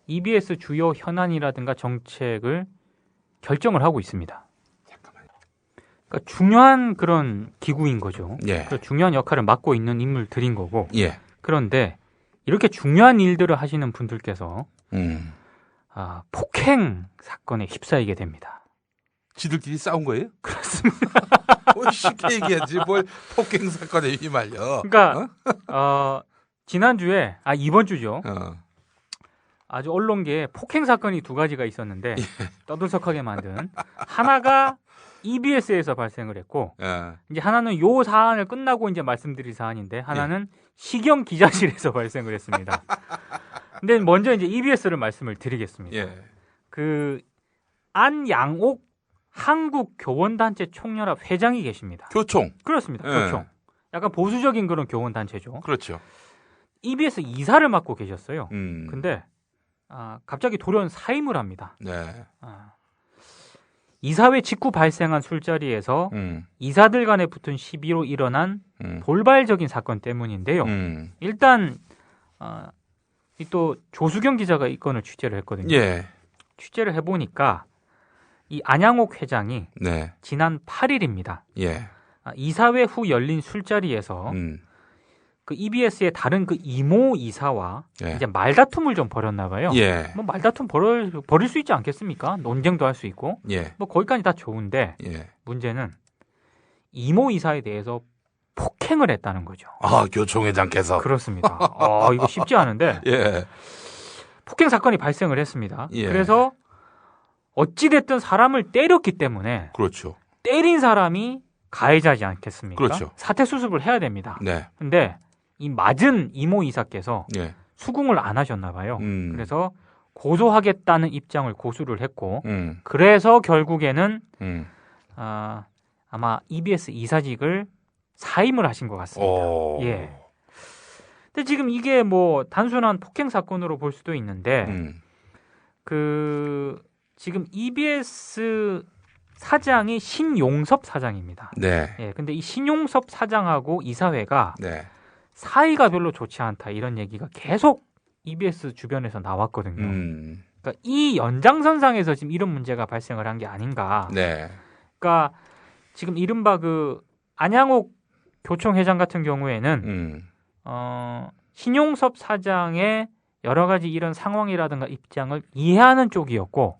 EBS 주요 현안이라든가 정책을 결정을 하고 있습니다. 그러니까 중요한 그런 기구인 거죠. 예. 그래서 중요한 역할을 맡고 있는 인물들인 거고. 예. 그런데 이렇게 중요한 일들을 하시는 분들께서 폭행 사건에 휩싸이게 됩니다. 지들끼리 싸운 거예요? 그렇습니다. 쉽게 얘기하지 뭘 폭행 사건에 휘말려. 그러니까 지난주에 이번 주죠. 아주 언론계에 폭행 사건이 두 가지가 있었는데 떠들썩하게 만든 하나가 EBS에서 발생을 했고 이제 하나는 요 사안을 끝나고 이제 말씀드릴 사안인데 하나는 시경 기자실에서 발생을 했습니다. 근데 먼저 이제 EBS를 말씀을 드리겠습니다. 그 안양옥 한국교원단체 총연합 회장이 계십니다. 교총. 그렇습니다. 교총. 약간 보수적인 그런 교원단체죠. 그렇죠. EBS 이사를 맡고 계셨어요. 근데 갑자기 돌연 사임을 합니다. 네. 이사회 직후 발생한 술자리에서 이사들 간에 붙은 시비로 일어난 돌발적인 사건 때문인데요. 일단 또 조수경 기자가 이 건을 취재를 했거든요. 예. 취재를 해보니까 이 안양옥 회장이 네. 지난 8일입니다. 예. 이사회 후 열린 술자리에서 그 EBS의 다른 그 이모 이사와 이제 말다툼을 좀 벌였나 봐요. 예. 뭐 말다툼 벌일 수 있지 않겠습니까? 논쟁도 할 수 있고. 뭐 거기까지 다 좋은데 문제는 이모 이사에 대해서 폭행을 했다는 거죠. 교총회장께서. 그렇습니다. 이거 쉽지 않은데. 폭행 사건이 발생을 했습니다. 그래서 어찌됐든 사람을 때렸기 때문에. 그렇죠. 때린 사람이 가해자지 않겠습니까? 그렇죠. 사퇴 수습을 해야 됩니다. 네. 근데 이 맞은 이모 이사께서 수긍을 안 하셨나 봐요. 그래서 고소하겠다는 입장을 고수를 했고 그래서 결국에는 아마 EBS 이사직을 사임을 하신 것 같습니다. 예. 근데 지금 이게 뭐 단순한 폭행 사건으로 볼 수도 있는데 그 지금 EBS 사장이 신용섭 사장입니다. 네. 예. 근데 이 신용섭 사장하고 이사회가 네. 사이가 별로 좋지 않다 이런 얘기가 계속 EBS 주변에서 나왔거든요. 그러니까 이 연장선상에서 지금 이런 문제가 발생을 한 게 아닌가. 네. 그러니까 지금 이른바 그 안양옥 교총 회장 같은 경우에는 신용섭 사장의 여러 가지 이런 상황이라든가 입장을 이해하는 쪽이었고,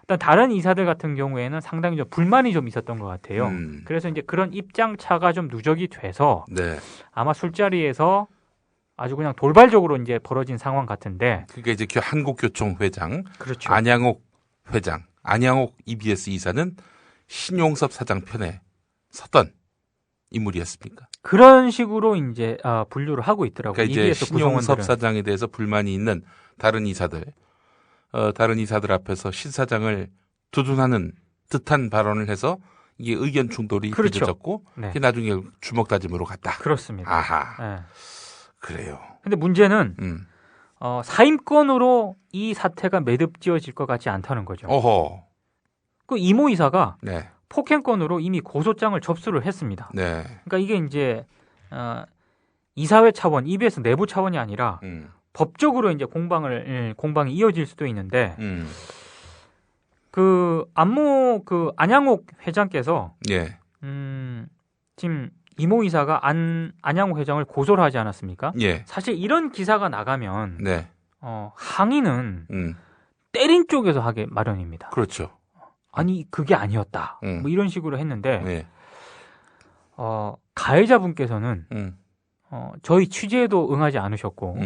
어떤 다른 이사들 같은 경우에는 상당히 좀 불만이 좀 있었던 것 같아요. 그래서 이제 그런 입장 차가 좀 누적이 돼서 아마 술자리에서 아주 그냥 돌발적으로 이제 벌어진 상황 같은데. 그게 이제 한국교총 회장, 그렇죠. 안양옥 회장, 안양옥 EBS 이사는 신용섭 사장 편에 섰던 인물이었습니까? 그런 식으로 이제 분류를 하고 있더라고요. 그러니까 이제 EBS 신용섭 구성원들은. 사장에 대해서 불만이 있는 다른 이사들 앞에서 신 사장을 두둔하는 듯한 발언을 해서 이게 의견 충돌이 그렇죠. 빚어졌고 그게 나중에 주먹다짐으로 갔다. 그렇습니다. 아하. 그래요. 근데 문제는 사임권으로 이 사태가 매듭지어질 것 같지 않다는 거죠. 어허. 그 이모 이사가 폭행건으로 이미 고소장을 접수를 했습니다. 그러니까 이게 이제 이사회 차원, EBS 내부 차원이 아니라 법적으로 이제 공방이 이어질 수도 있는데 그 안양옥 회장께서 지금 이모 이사가 안양옥 회장을 고소를 하지 않았습니까? 사실 이런 기사가 나가면 항의는 때린 쪽에서 하게 마련입니다. 그렇죠. 아니 그게 아니었다. 뭐 이런 식으로 했는데 가해자분께서는 저희 취재에도 응하지 않으셨고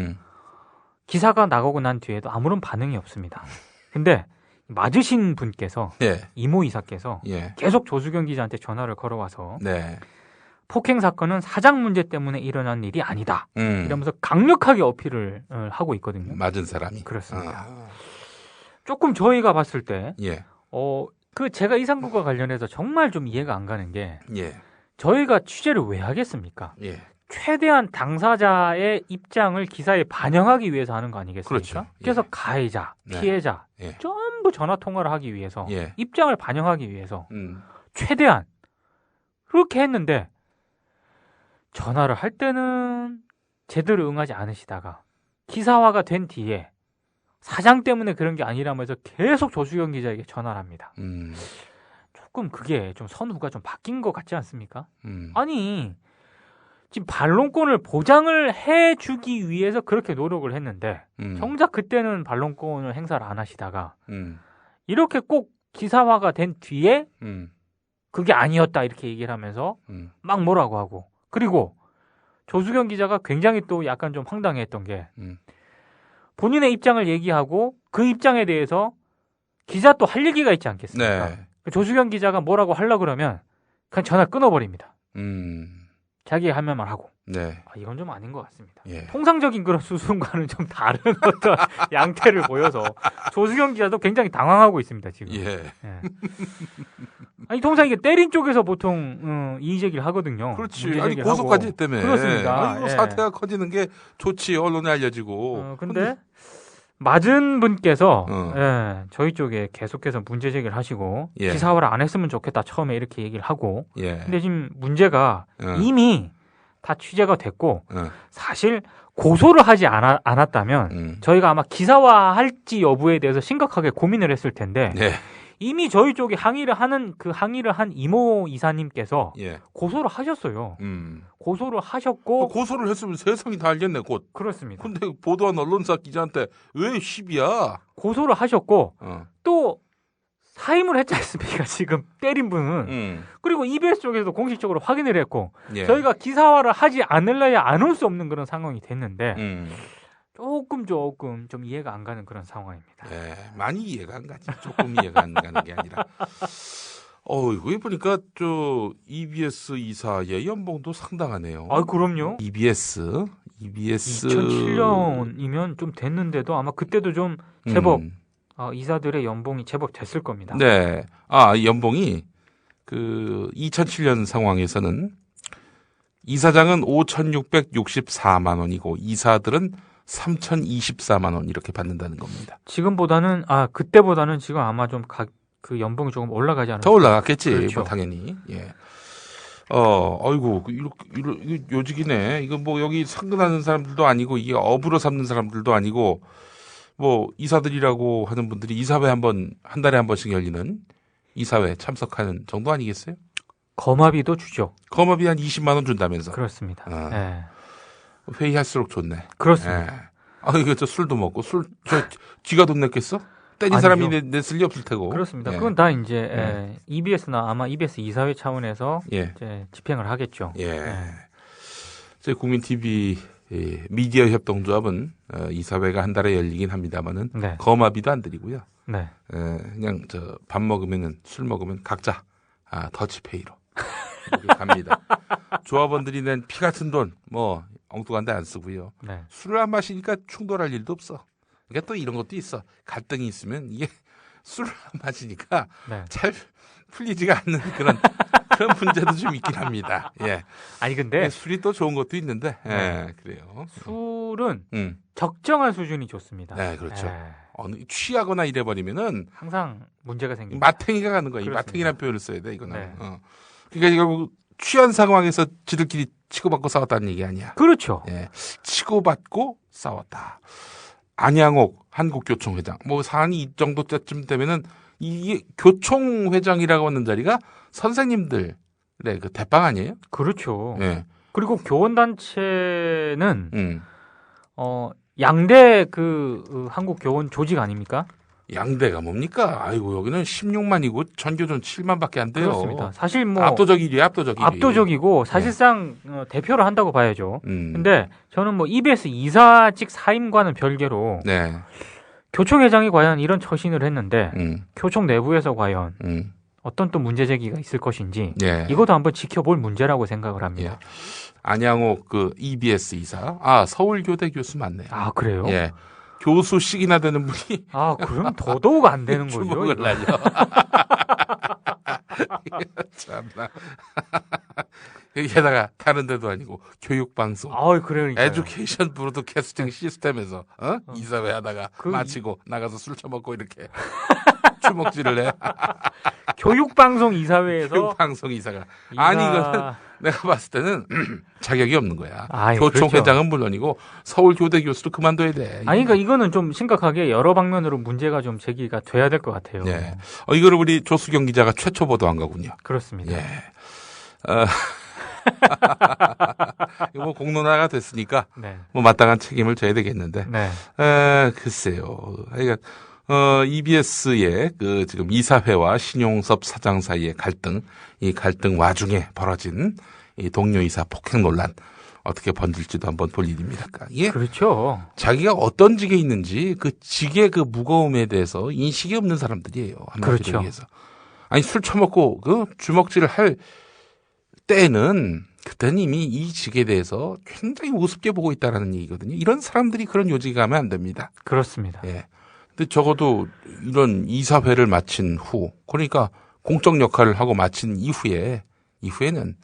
기사가 나가고 난 뒤에도 아무런 반응이 없습니다. 근데 맞으신 분께서 예. 이모 이사께서 예. 계속 조수경 기자한테 전화를 걸어와서 네. 폭행 사건은 사장 문제 때문에 일어난 일이 아니다. 이러면서 강력하게 어필을 하고 있거든요. 맞은 사람이. 그렇습니다. 조금 저희가 봤을 때, 예. 그 제가 이상구과 관련해서 정말 좀 이해가 안 가는 게, 예. 저희가 취재를 왜 하겠습니까? 예. 최대한 당사자의 입장을 기사에 반영하기 위해서 하는 거 아니겠습니까? 그렇죠. 그래서 가해자, 네. 피해자 예. 전부 전화 통화를 하기 위해서 예. 입장을 반영하기 위해서 최대한 그렇게 했는데 전화를 할 때는 제대로 응하지 않으시다가 기사화가 된 뒤에 사장 때문에 그런 게 아니라면서 계속 조수경 기자에게 전화를 합니다. 조금 그게 좀 선후가 좀 바뀐 것 같지 않습니까? 아니 지금 반론권을 보장을 해주기 위해서 그렇게 노력을 했는데 정작 그때는 반론권을 행사를 안 하시다가 이렇게 꼭 기사화가 된 뒤에 그게 아니었다 이렇게 얘기를 하면서 막 뭐라고 하고 그리고 조수경 기자가 굉장히 또 약간 좀 황당했던 게 본인의 입장을 얘기하고 그 입장에 대해서 기자 또 할 얘기가 있지 않겠습니까? 네. 조수경 기자가 뭐라고 하려고 그러면 그냥 전화 끊어버립니다. 자기 할 말만 하고. 네. 이건 좀 아닌 것 같습니다. 예. 통상적인 그런 수순과는 좀 다른 어떤 양태를 보여서 조수경 기자도 굉장히 당황하고 있습니다 지금. 예. 아니 통상 이게 때린 쪽에서 보통 이의 제기를 하거든요. 그렇지. 아니 고소까지 했다며. 그렇습니다. 아이고, 사태가 커지는 게 좋지. 언론에 알려지고. 근데 맞은 분께서 저희 쪽에 계속해서 문제 제기를 하시고 예. 기사화를 안 했으면 좋겠다 처음에 이렇게 얘기를 하고 예. 근데 지금 문제가 이미 다 취재가 됐고 사실 고소를 하지 않았다면 저희가 아마 기사화할지 여부에 대해서 심각하게 고민을 했을 텐데 네. 이미 저희 쪽에 항의를 한 이모 이사님께서 예. 고소를 하셨어요. 고소를 하셨고 고소를 했으면 세상이 다 알겠네 곧. 그렇습니다. 근데 보도한 언론사 기자한테 왜 10이야? 고소를 하셨고 또 사임을 했지 않습니까? 지금 때린 분은. 그리고 EBS 쪽에서도 공식적으로 확인을 했고 예. 저희가 기사화를 하지 않을래야 안 올 수 없는 그런 상황이 됐는데 조금 좀 이해가 안 가는 그런 상황입니다. 예, 많이 이해가 안 가지. 조금 이해가 안 가는 게 아니라. 이거 보니까 EBS 이사의 연봉도 상당하네요. 그럼요. EBS 2007년이면 좀 됐는데도 아마 그때도 좀 제법 이사들의 연봉이 제법 됐을 겁니다. 네. 연봉이 2007년 상황에서는 이사장은 5,664만 원이고 이사들은 3,024만 원 이렇게 받는다는 겁니다. 지금보다는 그때보다는 지금 아마 좀 그 연봉이 조금 올라가지 않을까? 더 올라갔겠지. 그렇죠. 뭐 당연히. 예. 아이고 이거 요직이네. 이거 뭐 여기 상근하는 사람들도 아니고 이게 업으로 삼는 사람들도 아니고 뭐 이사들이라고 하는 분들이 이사회 한 달에 한 번씩 열리는 이사회 참석하는 정도 아니겠어요? 거마비도 주죠. 거마비 한 20만 원 준다면서. 그렇습니다. 네. 회의할수록 좋네. 그렇습니다. 이거 술도 먹고 지가 돈 냈겠어? 때린 사람이 냈을 리 없을 테고. 그렇습니다. 그건 다 이제 EBS나 아마 EBS 이사회 차원에서 이제 집행을 하겠죠. 저희 국민 TV 미디어 협동조합은 이사회가 한 달에 열리긴 합니다만은 거마비도 안 드리고요. 네. 그냥 밥 먹으면은 술 먹으면 각자 더치페이로 이렇게 갑니다. 조합원들이 낸 피 같은 돈 뭐 엉뚱한데 안 쓰고요. 네. 술을 안 마시니까 충돌할 일도 없어. 그러니까 또 이런 것도 있어. 갈등이 있으면 이게 술을 안 마시니까 잘 풀리지가 않는 그런 문제도 좀 있긴 합니다. 예. 아니 근데 술이 또 좋은 것도 있는데, 그래요. 술은 적정한 수준이 좋습니다. 네, 그렇죠. 취하거나 이래버리면은 항상 문제가 생깁니다. 마탱이가 가는 거야. 이 마탱이라는 표현을 써야 돼. 이거는. 그러니까 이거 취한 상황에서 지들끼리 치고받고 싸웠다는 얘기 아니야. 그렇죠. 예. 치고받고 싸웠다. 안양옥 한국교총회장. 뭐 사안이 이 정도 때쯤 되면은 이게 교총회장이라고 하는 자리가 선생님들의 그 대빵 아니에요? 그렇죠. 예. 그리고 교원단체는 양대 한국 교원 조직 아닙니까? 양대가 뭡니까? 아이고 여기는 16만이고 전교전 7만밖에 안 돼요. 그렇습니다. 사실 뭐 압도적이고 사실상 대표를 한다고 봐야죠. 근데 저는 뭐 EBS 이사직 사임과는 별개로 교총회장이 과연 이런 처신을 했는데 교총 내부에서 과연 어떤 또 문제 제기가 있을 것인지 예. 이것도 한번 지켜볼 문제라고 생각을 합니다. 예. 안양옥 그 EBS 이사, 서울교대 교수 맞네요. 아 그래요? 예. 교수씩이나 되는 분이 그럼 더더욱 안 되는 거죠. 주목을 날려. 참나. 여기에다가 다른 데도 아니고 교육방송, 그러니까요. 에듀케이션 브로드캐스팅 시스템에서 이사회 하다가 마치고 나가서 술 처먹고 이렇게 주먹질을 해. 교육방송 이사회에서 교육방송 이사가 아니 이거는 내가 봤을 때는 자격이 없는 거야. 예, 교총회장은 물론이고 서울교대 교수도 그만둬야 돼. 그러니까 이거는 좀 심각하게 여러 방면으로 문제가 좀 제기가 돼야 될 것 같아요. 네. 이거를 우리 조수경 기자가 최초 보도한 거군요. 그렇습니다. 예. 이거 공론화가 됐으니까 네. 마땅한 책임을 져야 되겠는데. 네. 글쎄요. 그러니까 EBS의 그 지금 이사회와 신용섭 사장 사이의 갈등, 이 갈등 와중에 벌어진 이 동료 이사 폭행 논란 어떻게 번질지도 한번 볼 일입니다. 예. 그렇죠. 자기가 어떤 직에 있는지 그 직의 그 무거움에 대해서 인식이 없는 사람들이에요. 그렇죠. 얘기해서. 아니 술 처먹고 그 주먹질을 할 때는 그때는 이미 이 직에 대해서 굉장히 우습게 보고 있다라는 얘기거든요. 이런 사람들이 그런 요직에 가면 안 됩니다. 그렇습니다. 예. 근데 적어도 이런 이사회를 마친 후, 그러니까 공적 역할을 하고 마친 이후에는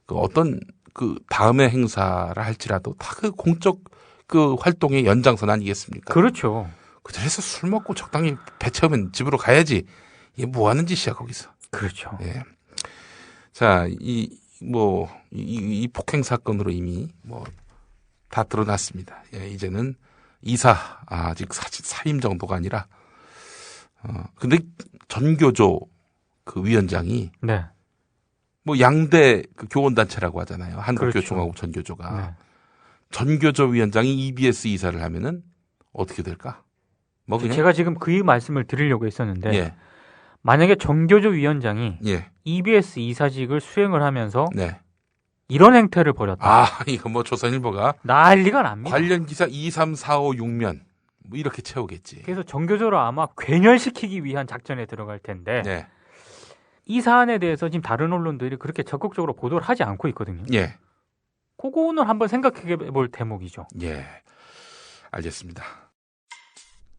그 어떤 그 다음의 행사를 할지라도 다 그 공적 그 활동의 연장선 아니겠습니까? 그렇죠. 그래서 술 먹고 적당히 배 채우면 집으로 가야지. 이게 뭐 하는 짓이야, 거기서. 그렇죠. 예. 자, 이 폭행 사건으로 이미 다 드러났습니다. 예, 이제는 아직 사임 정도가 아니라, 근데 전교조 그 위원장이, 네. 양대 그 교원단체라고 하잖아요. 한국교총하고 그렇죠. 전교조가. 네. 전교조 위원장이 EBS 이사를 하면은 어떻게 될까? 그냥? 제가 지금 그 말씀을 드리려고 했었는데, 예. 만약에 전교조 위원장이 예. EBS 이사직을 수행을 하면서 네. 이런 행태를 벌였다. 이거 조선일보가 난리가 납니다. 관련 기사 2, 3, 4, 5, 6면 이렇게 채우겠지. 그래서 전교조를 아마 괴멸시키기 위한 작전에 들어갈 텐데 네. 이 사안에 대해서 지금 다른 언론들이 그렇게 적극적으로 보도를 하지 않고 있거든요. 예. 그거는 한번 생각해 볼 대목이죠. 예. 알겠습니다.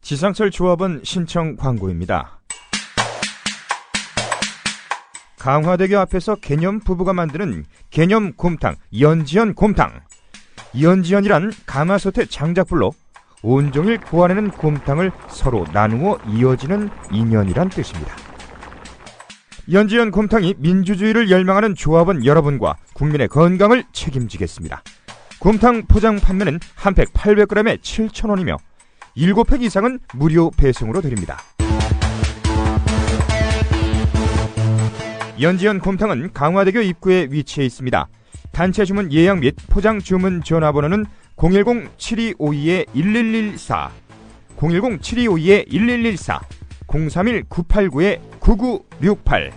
지상철 조합원 신청 광고입니다. 강화대교 앞에서 개념 부부가 만드는 개념 곰탕 연지연 곰탕. 연지연이란 가마솥의 장작불로 온종일 구워내는 곰탕을 서로 나누어 이어지는 인연이란 뜻입니다. 연지연 곰탕이 민주주의를 열망하는 조합원 여러분과 국민의 건강을 책임지겠습니다. 곰탕 포장 판매는 한 팩 800g에 7,000원이며 7팩 이상은 무료 배송으로 드립니다. 연지연 곰탕은 강화대교 입구에 위치해 있습니다. 단체 주문 예약 및 포장 주문 전화번호는 010-7252-1114, 010-7252-1114, 031-989-9968.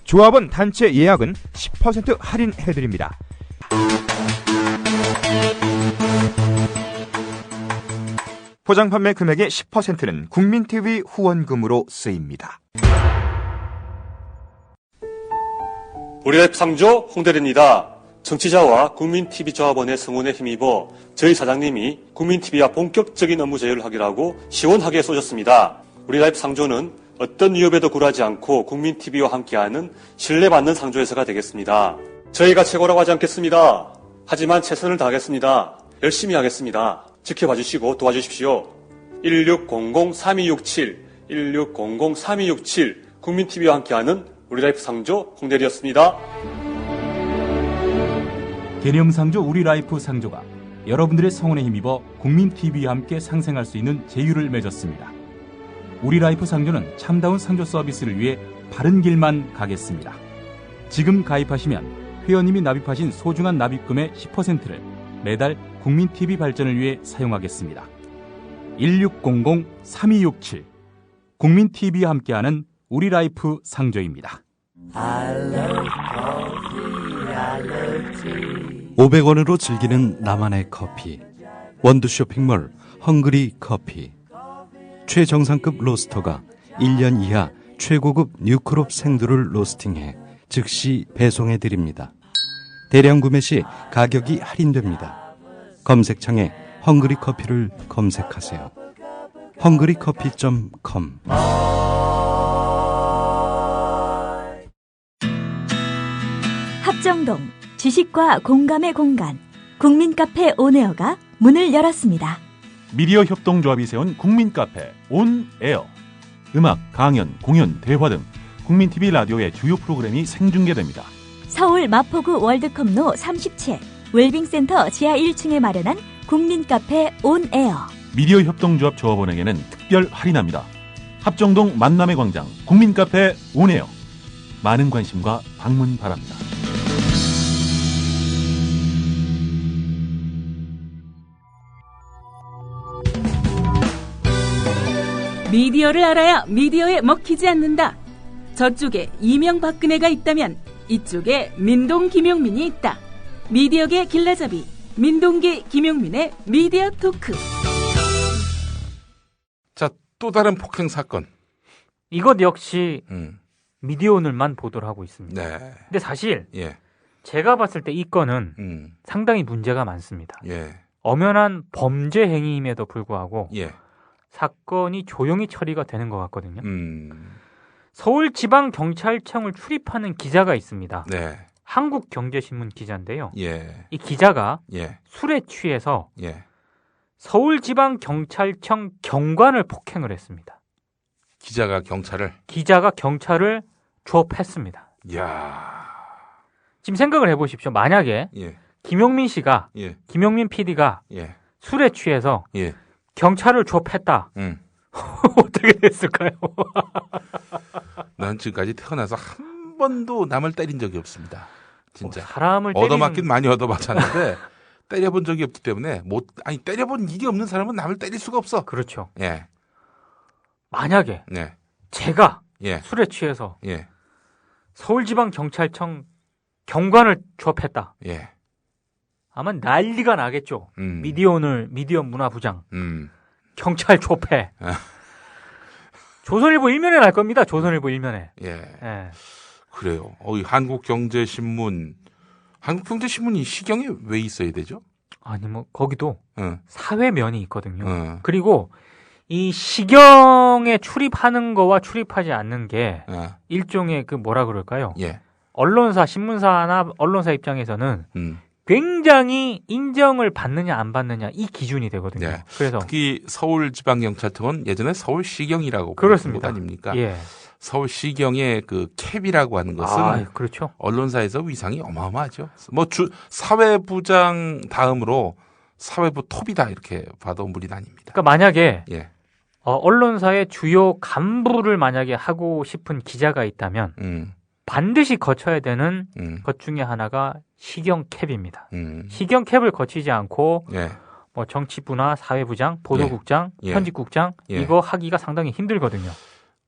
조합원 단체 예약은 10% 할인해드립니다. 포장 판매 금액의 10%는 국민TV 후원금으로 쓰입니다. 우리의 상조 홍대리입니다. 정치자와 국민TV 조합원의 성원에 힘입어 저희 사장님이 국민TV와 본격적인 업무 제휴를 하기로 하고 시원하게 쏘셨습니다. 우리라이프 상조는 어떤 위협에도 굴하지 않고 국민TV와 함께하는 신뢰받는 상조회사가 되겠습니다. 저희가 최고라고 하지 않겠습니다. 하지만 최선을 다하겠습니다. 열심히 하겠습니다. 지켜봐 주시고 도와주십시오. 1600-3267, 1600-3267 국민TV와 함께하는 우리라이프 상조 홍대리였습니다. 개념상조 우리라이프 상조가 여러분들의 성원에 힘입어 국민TV와 함께 상생할 수 있는 제휴를 맺었습니다. 우리라이프 상조는 참다운 상조 서비스를 위해 바른 길만 가겠습니다. 지금 가입하시면 회원님이 납입하신 소중한 납입금의 10%를 매달 국민TV 발전을 위해 사용하겠습니다. 1600-3267 국민TV와 함께하는 우리라이프 상조입니다. 500원으로 즐기는 나만의 커피. 원두 쇼핑몰 헝그리 커피. 최정상급 로스터가 1년 이하 최고급 뉴크롭 생두를 로스팅해 즉시 배송해드립니다. 대량 구매 시 가격이 할인됩니다. 검색창에 헝그리 커피를 검색하세요. 헝그리커피.com. 합정동 지식과 공감의 공간 국민카페 온에어가 문을 열었습니다. 미디어 협동조합이 세운 국민카페 온에어. 음악, 강연, 공연, 대화 등 국민TV 라디오의 주요 프로그램이 생중계됩니다. 서울 마포구 월드컵로 37 웰빙센터 지하 1층에 마련한 국민카페 온에어. 미디어 협동조합 조합원에게는 특별 할인합니다. 합정동 만남의 광장 국민카페 온에어. 많은 관심과 방문 바랍니다. 미디어를 알아야 미디어에 먹히지 않는다. 저쪽에 이명박근혜가 있다면 이쪽에 민동 김용민이 있다. 미디어계 길라잡이 민동기 김용민의 미디어 토크. 자, 또 다른 폭행 사건. 이것 역시 미디어오늘만 보도를 하고 있습니다. 네. 근데 사실 예. 제가 봤을 때 이 건은 상당히 문제가 많습니다. 예. 엄연한 범죄 행위임에도 불구하고 예. 사건이 조용히 처리가 되는 것 같거든요. 서울지방경찰청을 출입하는 기자가 있습니다. 네. 한국경제신문 기자인데요. 예. 이 기자가 예. 술에 취해서 예. 서울지방경찰청 경관을 폭행을 했습니다. 기자가 경찰을 조업했습니다. 이야. 지금 생각을 해보십시오. 만약에 예. 김용민 씨가, 예. 김용민 PD가 예. 술에 취해서 예. 경찰을 조업했다. 어떻게 됐을까요? 난 지금까지 태어나서 한 번도 남을 때린 적이 없습니다. 진짜. 사람을 얻어맞긴 많이 얻어맞았는데 때려본 적이 없기 때문에 때려본 일이 없는 사람은 남을 때릴 수가 없어. 그렇죠. 예. 만약에 네. 제가 예. 술에 취해서 예. 서울지방경찰청 경관을 조업했다. 예. 아마 난리가 나겠죠. 미디어오늘 미디어 문화부장 경찰 조패. 조선일보 1면에 날 겁니다. 조선일보 1면에. 예. 그래요. 한국경제신문이 시경에 왜 있어야 되죠? 아니 거기도 사회면이 있거든요. 그리고 이 시경에 출입하는 거와 출입하지 않는 게 일종의 뭐라 그럴까요? 예. 언론사, 신문사나 언론사 입장에서는 굉장히 인정을 받느냐 안 받느냐 이 기준이 되거든요. 네. 그래서 특히 서울지방경찰청은 예전에 서울시경이라고 그렇습니다. 부르는 것 아닙니까? 예. 서울시경의 캡이라고 하는 것은 그렇죠. 언론사에서 위상이 어마어마하죠. 사회부장 다음으로 사회부 톱이다 이렇게 봐도 무리는 아닙니다. 그러니까 만약에 예. 언론사의 주요 간부를 만약에 하고 싶은 기자가 있다면 반드시 거쳐야 되는 것 중에 하나가 시경 캡입니다. 시경 캡을 거치지 않고 예. 정치부나 사회부장, 보도국장, 예. 편집국장 예. 이거 하기가 상당히 힘들거든요.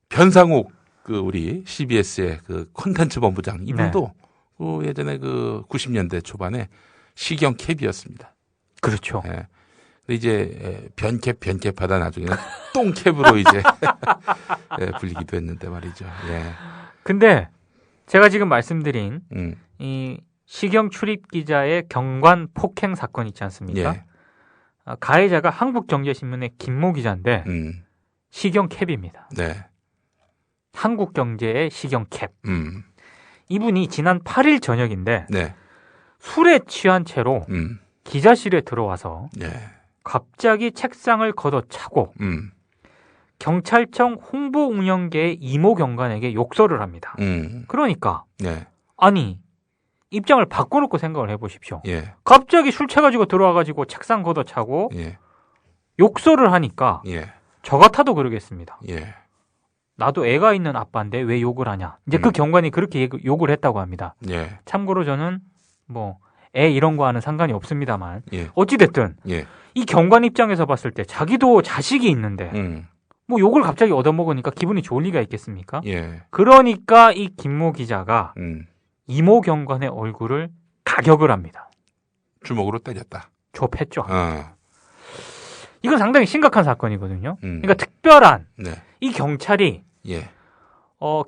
변상욱 우리 CBS의 콘텐츠 본부장 이분도 예전에 90년대 초반에 시경 캡이었습니다. 그렇죠. 예. 근데 이제 변캡하다 나중에는 똥캡으로 이제 불리기도 했는데 말이죠. 예. 근데 제가 지금 말씀드린 이 시경 출입 기자의 경관 폭행 사건 있지 않습니까? 예. 가해자가 한국경제신문의 김모 기자인데 시경 캡입니다. 네. 한국경제의 시경 캡. 이분이 지난 8일 저녁인데 네. 술에 취한 채로 기자실에 들어와서 갑자기 책상을 걷어차고 경찰청 홍보운영계의 이모 경관에게 욕설을 합니다. 그러니까 아니 입장을 바꿔놓고 생각을 해보십시오. 예. 갑자기 술 취해가지고 들어와가지고 책상 걷어차고 욕설을 하니까 저 같아도 그러겠습니다. 나도 애가 있는 아빠인데 왜 욕을 하냐. 이제 그 경관이 그렇게 욕을 했다고 합니다. 참고로 저는 애 이런 거와는 상관이 없습니다만 어찌됐든 이 경관 입장에서 봤을 때 자기도 자식이 있는데 욕을 갑자기 얻어먹으니까 기분이 좋을 리가 있겠습니까? 그러니까 이 김모 기자가 이모 경관의 얼굴을 가격을 합니다. 주먹으로 때렸다. 좁혔죠. 이건 상당히 심각한 사건이거든요. 그러니까 특별한 네. 이 경찰이 예.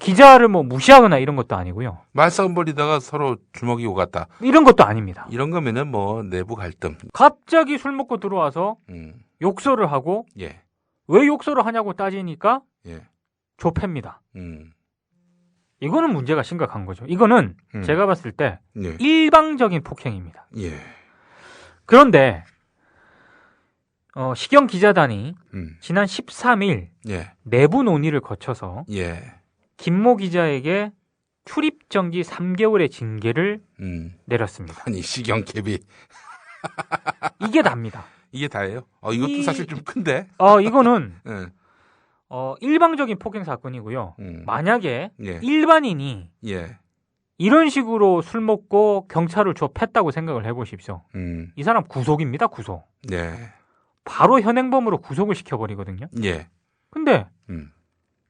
기자를 뭐 무시하거나 이런 것도 아니고요. 말싸움 벌이다가 서로 주먹이 오갔다. 이런 것도 아닙니다. 이런 거면은 뭐 내부 갈등. 갑자기 술 먹고 들어와서 욕설을 하고 예. 왜 욕설을 하냐고 따지니까 예. 조패입니다. 이거는 문제가 심각한 거죠. 이거는 제가 봤을 때 예. 일방적인 폭행입니다. 예. 그런데 시경 기자단이 지난 13일 예. 내부 논의를 거쳐서 예. 김모 기자에게 출입 정지 3개월의 징계를 내렸습니다. 아니 시경 캡이 이게 답니다. 이게 다예요? 이것도 사실 좀 큰데. 이거는 예. 일방적인 폭행 사건이고요. 만약에 예. 일반인이 예. 이런 식으로 술 먹고 경찰을 조패했다고 생각을 해보십시오. 이 사람 구속입니다. 구속. 네. 바로 현행범으로 구속을 시켜버리거든요. 예. 근데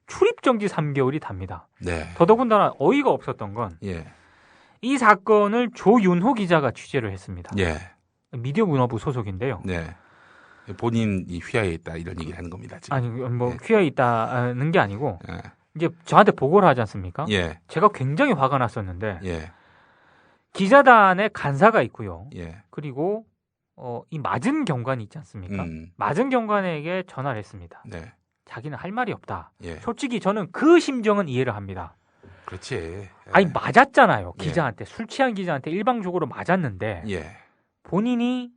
출입정지 3개월이 답니다. 네. 더더군다나 어이가 없었던 건 이 예. 사건을 조윤호 기자가 취재를 했습니다. 예. 미디어 문화부 소속인데요. 네. 본인이 휘하에 있다 이런 얘기를 하는 겁니다. 지금. 아니 뭐 휘하에 있다는 게 아니고 이제 저한테 보고를 하지 않습니까? 예. 제가 굉장히 화가 났었는데 예. 기자단에 간사가 있고요. 예. 그리고 이 맞은 경관이 있지 않습니까? 맞은 경관에게 전화를 했습니다. 네. 자기는 할 말이 없다. 예. 솔직히 저는 그 심정은 이해를 합니다. 그렇지. 아니 맞았잖아요. 예. 기자한테 술 취한 기자한테 일방적으로 맞았는데 예. 본인이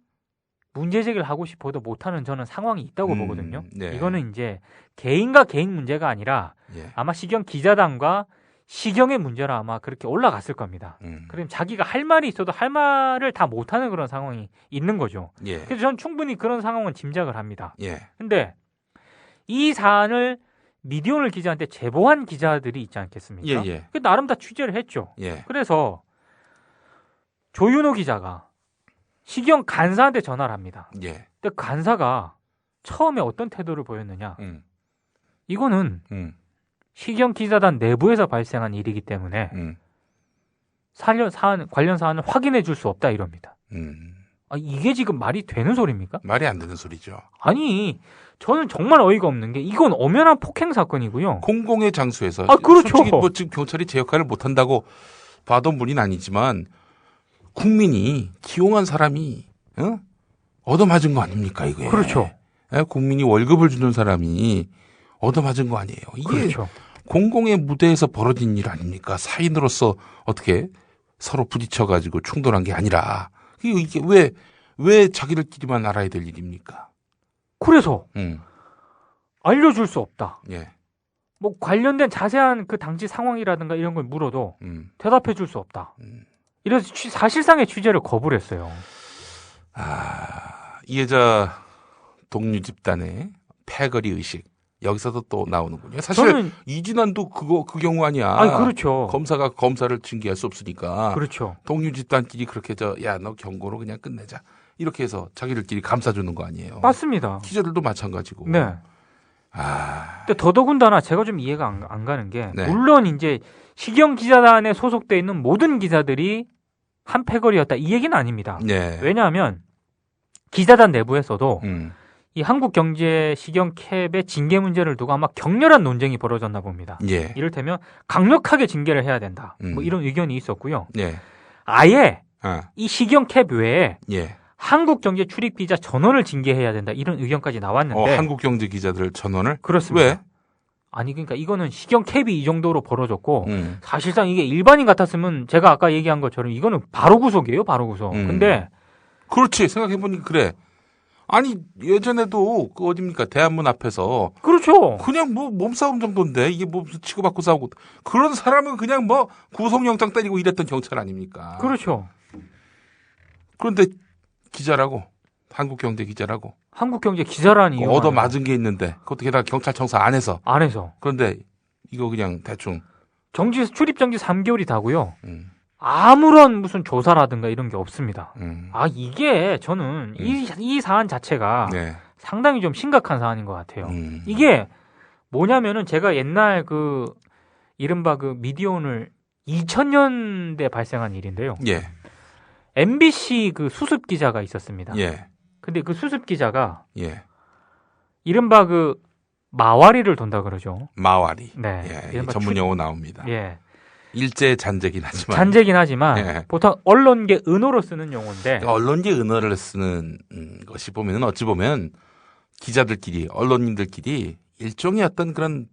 문제 제기를 하고 싶어도 못하는 저는 상황이 있다고 보거든요. 네. 이거는 이제 개인과 개인 문제가 아니라 예. 아마 시경 기자단과 시경의 문제로 아마 그렇게 올라갔을 겁니다. 그럼 자기가 할 말이 있어도 할 말을 다 못하는 그런 상황이 있는 거죠. 예. 그래서 저는 충분히 그런 상황은 짐작을 합니다. 예. 근데 이 사안을 미디어오늘 기자한테 제보한 기자들이 있지 않겠습니까? 예, 예. 그 나름 다 취재를 했죠. 예. 그래서 조윤호 기자가 시경 간사한테 전화를 합니다. 예. 근데 간사가 처음에 어떤 태도를 보였느냐? 이거는 시경 기자단 내부에서 발생한 일이기 때문에 관련 사안을 확인해 줄 수 없다 이럽니다. 이게 지금 말이 되는 소리입니까? 말이 안 되는 소리죠. 아니, 저는 정말 어이가 없는 게 이건 엄연한 폭행 사건이고요. 공공의 장소에서. 그렇죠. 솔직히 뭐 지금 경찰이 제 역할을 못 한다고 봐도 무리는 아니지만 국민이 기용한 사람이 얻어맞은 거 아닙니까 이게? 그렇죠. 국민이 월급을 주는 사람이 얻어맞은 거 아니에요. 이게 그렇죠. 공공의 무대에서 벌어진 일 아닙니까? 사인으로서 어떻게 서로 부딪혀가지고 충돌한 게 아니라 이게 왜 자기들끼리만 알아야 될 일입니까? 그래서 알려줄 수 없다. 예. 뭐 관련된 자세한 그 당시 상황이라든가 이런 걸 물어도 대답해 줄 수 없다. 이래서 사실상의 취재를 거부를 했어요. 이해자 동료 집단의 패거리 의식 여기서도 또 나오는군요. 사실 이진환도 그 경우 아니야. 그렇죠. 검사가 검사를 징계할 수 없으니까. 그렇죠. 동료 집단끼리 그렇게 야 너 경고로 그냥 끝내자 이렇게 해서 자기들끼리 감싸주는 거 아니에요. 맞습니다. 기자들도 마찬가지고. 네. 근데 더더군다나 제가 좀 이해가 안 가는 게 네. 물론 이제 시경 기자단에 소속돼 있는 모든 기자들이 한 패거리였다 이 얘기는 아닙니다. 네. 왜냐하면 기자단 내부에서도 이 한국경제 시경 캡의 징계 문제를 두고 아마 격렬한 논쟁이 벌어졌나 봅니다. 예. 이를테면 강력하게 징계를 해야 된다. 뭐 이런 의견이 있었고요. 예. 아예 이 시경 캡 외에 예. 한국경제 출입 기자 전원을 징계해야 된다. 이런 의견까지 나왔는데 한국경제 기자들 전원을? 그렇습니다. 왜? 아니 그러니까 이거는 시경 캡이 이 정도로 벌어졌고 사실상 이게 일반인 같았으면 제가 아까 얘기한 것처럼 이거는 바로 구속이에요. 바로 구속. 근데 그렇지. 생각해보니 그래. 아니 예전에도 그 어딥니까 대한문 앞에서 그렇죠. 그냥 뭐 몸싸움 정도인데 이게 뭐 무슨 치고받고 싸우고 그런 사람은 그냥 뭐 구속영장 때리고 이랬던 경찰 아닙니까? 그렇죠. 그런데 기자라고 한국경제 기자라고 한국경제 기자라니 얻어 맞은 게 있는데 그것도 게다가 경찰청사 안에서 그런데 이거 그냥 대충 출입정지 3개월이 다고요. 아무런 무슨 조사라든가 이런 게 없습니다. 이게 저는 이 사안 자체가 네. 상당히 좀 심각한 사안인 것 같아요. 이게 뭐냐면은 제가 옛날 그 이른바 그 미디어오늘 2000년대 발생한 일인데요. 예. MBC 그 수습 기자가 있었습니다. 예. 근데 그 수습 기자가 예. 이른바 그 마와리를 돈다 그러죠. 마와리. 네. 예, 전문 용어 나옵니다. 예. 일제 잔재긴 하지만. 잔재긴 하지만 예. 보통 언론계 은어로 쓰는 용어인데. 언론계 은어를 쓰는 것이 보면은 어찌 보면 기자들끼리 언론인들끼리 일종의 어떤 그런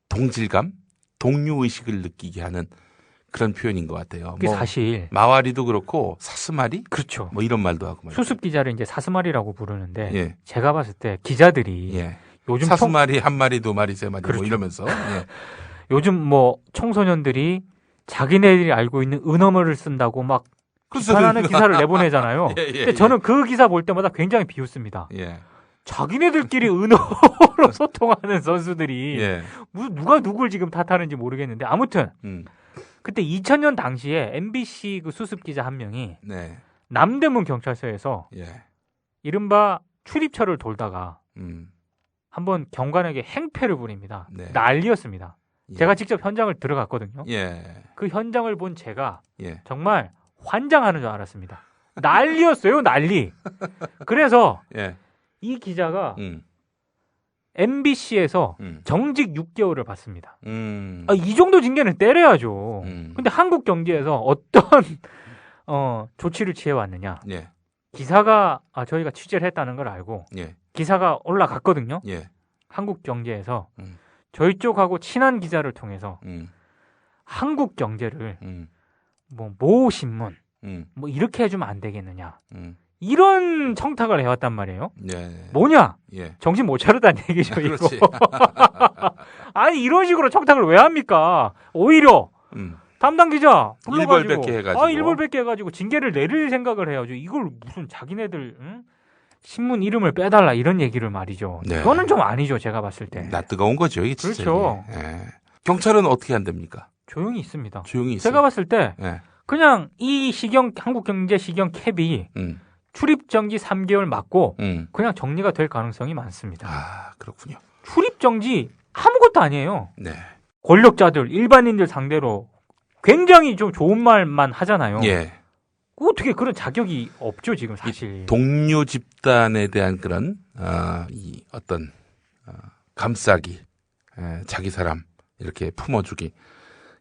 동질감, 동료 의식을 느끼게 하는 그런 표현인 것 같아요. 그게 사실 마와리도 그렇고 사스마리, 그렇죠. 뭐 이런 말도 하고 말이죠. 수습 기자를 이제 사스마리라고 부르는데 예. 제가 봤을 때 기자들이 예. 요즘 사스마리, 한 마리, 두 마리, 세 마리 그렇죠. 뭐 이러면서 예. 요즘 뭐 청소년들이 자기네들이 알고 있는 은어물을 쓴다고 막 비판하는 기사를 내보내잖아요. 예, 예, 근데 저는 그 기사 볼 때마다 굉장히 비웃습니다. 예. 자기네들끼리 은어로 소통하는 선수들이 예. 누가 누굴 지금 탓하는지 모르겠는데 아무튼 그때 2000년 당시에 MBC 그 수습 기자 한 명이 네. 남대문 경찰서에서 예. 이른바 출입처를 돌다가 한번 경관에게 행패를 부립니다. 네. 난리였습니다. 예. 제가 직접 현장을 들어갔거든요. 예. 그 현장을 본 제가 예. 정말 환장하는 줄 알았습니다. 난리였어요, 난리. 그래서 예. 이 기자가 MBC에서 정직 6개월을 받습니다. 이 정도 징계는 때려야죠. 근데 한국 경제에서 어떤 조치를 취해왔느냐. 예. 기사가 저희가 취재를 했다는 걸 알고 예. 기사가 올라갔거든요. 예. 한국 경제에서 저희 쪽하고 친한 기자를 통해서 한국 경제를 모 신문 뭐 이렇게 해주면 안 되겠느냐. 이런 청탁을 해왔단 말이에요. 예. 뭐냐? 예. 정신 못 차렸다는 얘기죠. 그렇지. 이거. 아니 이런 식으로 청탁을 왜 합니까? 오히려 담당 기자 불러가지고 일벌백계 해가지고. 일벌백계 해가지고 징계를 내릴 생각을 해야죠. 이걸 무슨 자기네들 신문 이름을 빼달라 이런 얘기를 말이죠. 네. 이거는 좀 아니죠. 제가 봤을 때. 나 뜨거운 거죠. 이게 진짜 그렇죠. 이게. 예. 경찰은 어떻게 한답니까? 조용히 있습니다. 조용히 있어요. 제가 봤을 때 예. 그냥 이 한국경제 시경 캡이 출입정지 3개월 맞고 그냥 정리가 될 가능성이 많습니다. 아, 그렇군요. 출입정지 아무것도 아니에요. 네. 권력자들, 일반인들 상대로 굉장히 좀 좋은 말만 하잖아요. 예. 어떻게 그런 자격이 없죠, 지금 사실. 동료 집단에 대한 그런 이 어떤 감싸기, 자기 사람 이렇게 품어주기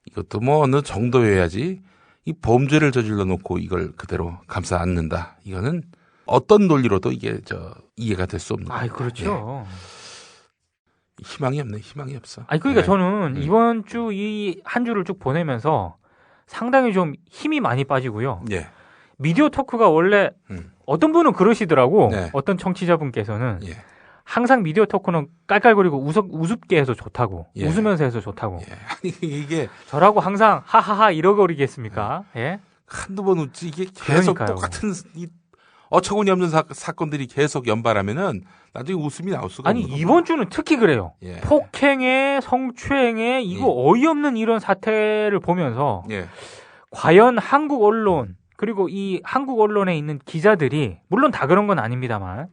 이것도 뭐 어느 정도여야지 이 범죄를 저질러 놓고 이걸 그대로 감싸 안는다. 이거는 어떤 논리로도 이게 이해가 될 수 없는. 아, 그렇죠. 예. 희망이 없네, 희망이 없어. 아니 그러니까 예. 저는 이번 주 이 한 주를 쭉 보내면서 상당히 좀 힘이 많이 빠지고요. 예. 미디어 토크가 원래 어떤 분은 그러시더라고. 네. 어떤 청취자분께서는 예. 항상 미디어 토크는 깔깔거리고 우습게 해서 좋다고. 예. 웃으면서 해서 좋다고. 아니 이게 저라고 항상 하하하 이러거리겠습니까? 예? 한두 번 웃지 이게 계속 그러니까요. 똑같은 이 어처구니 없는 사건들이 계속 연발하면은 나중에 웃음이 나올 수가 아니 없는 이번 주는 특히 그래요. 예. 폭행에 성추행에 이거 어이없는 이런 사태를 보면서 예. 과연 한국 언론 그리고 이 한국 언론에 있는 기자들이 물론 다 그런 건 아닙니다만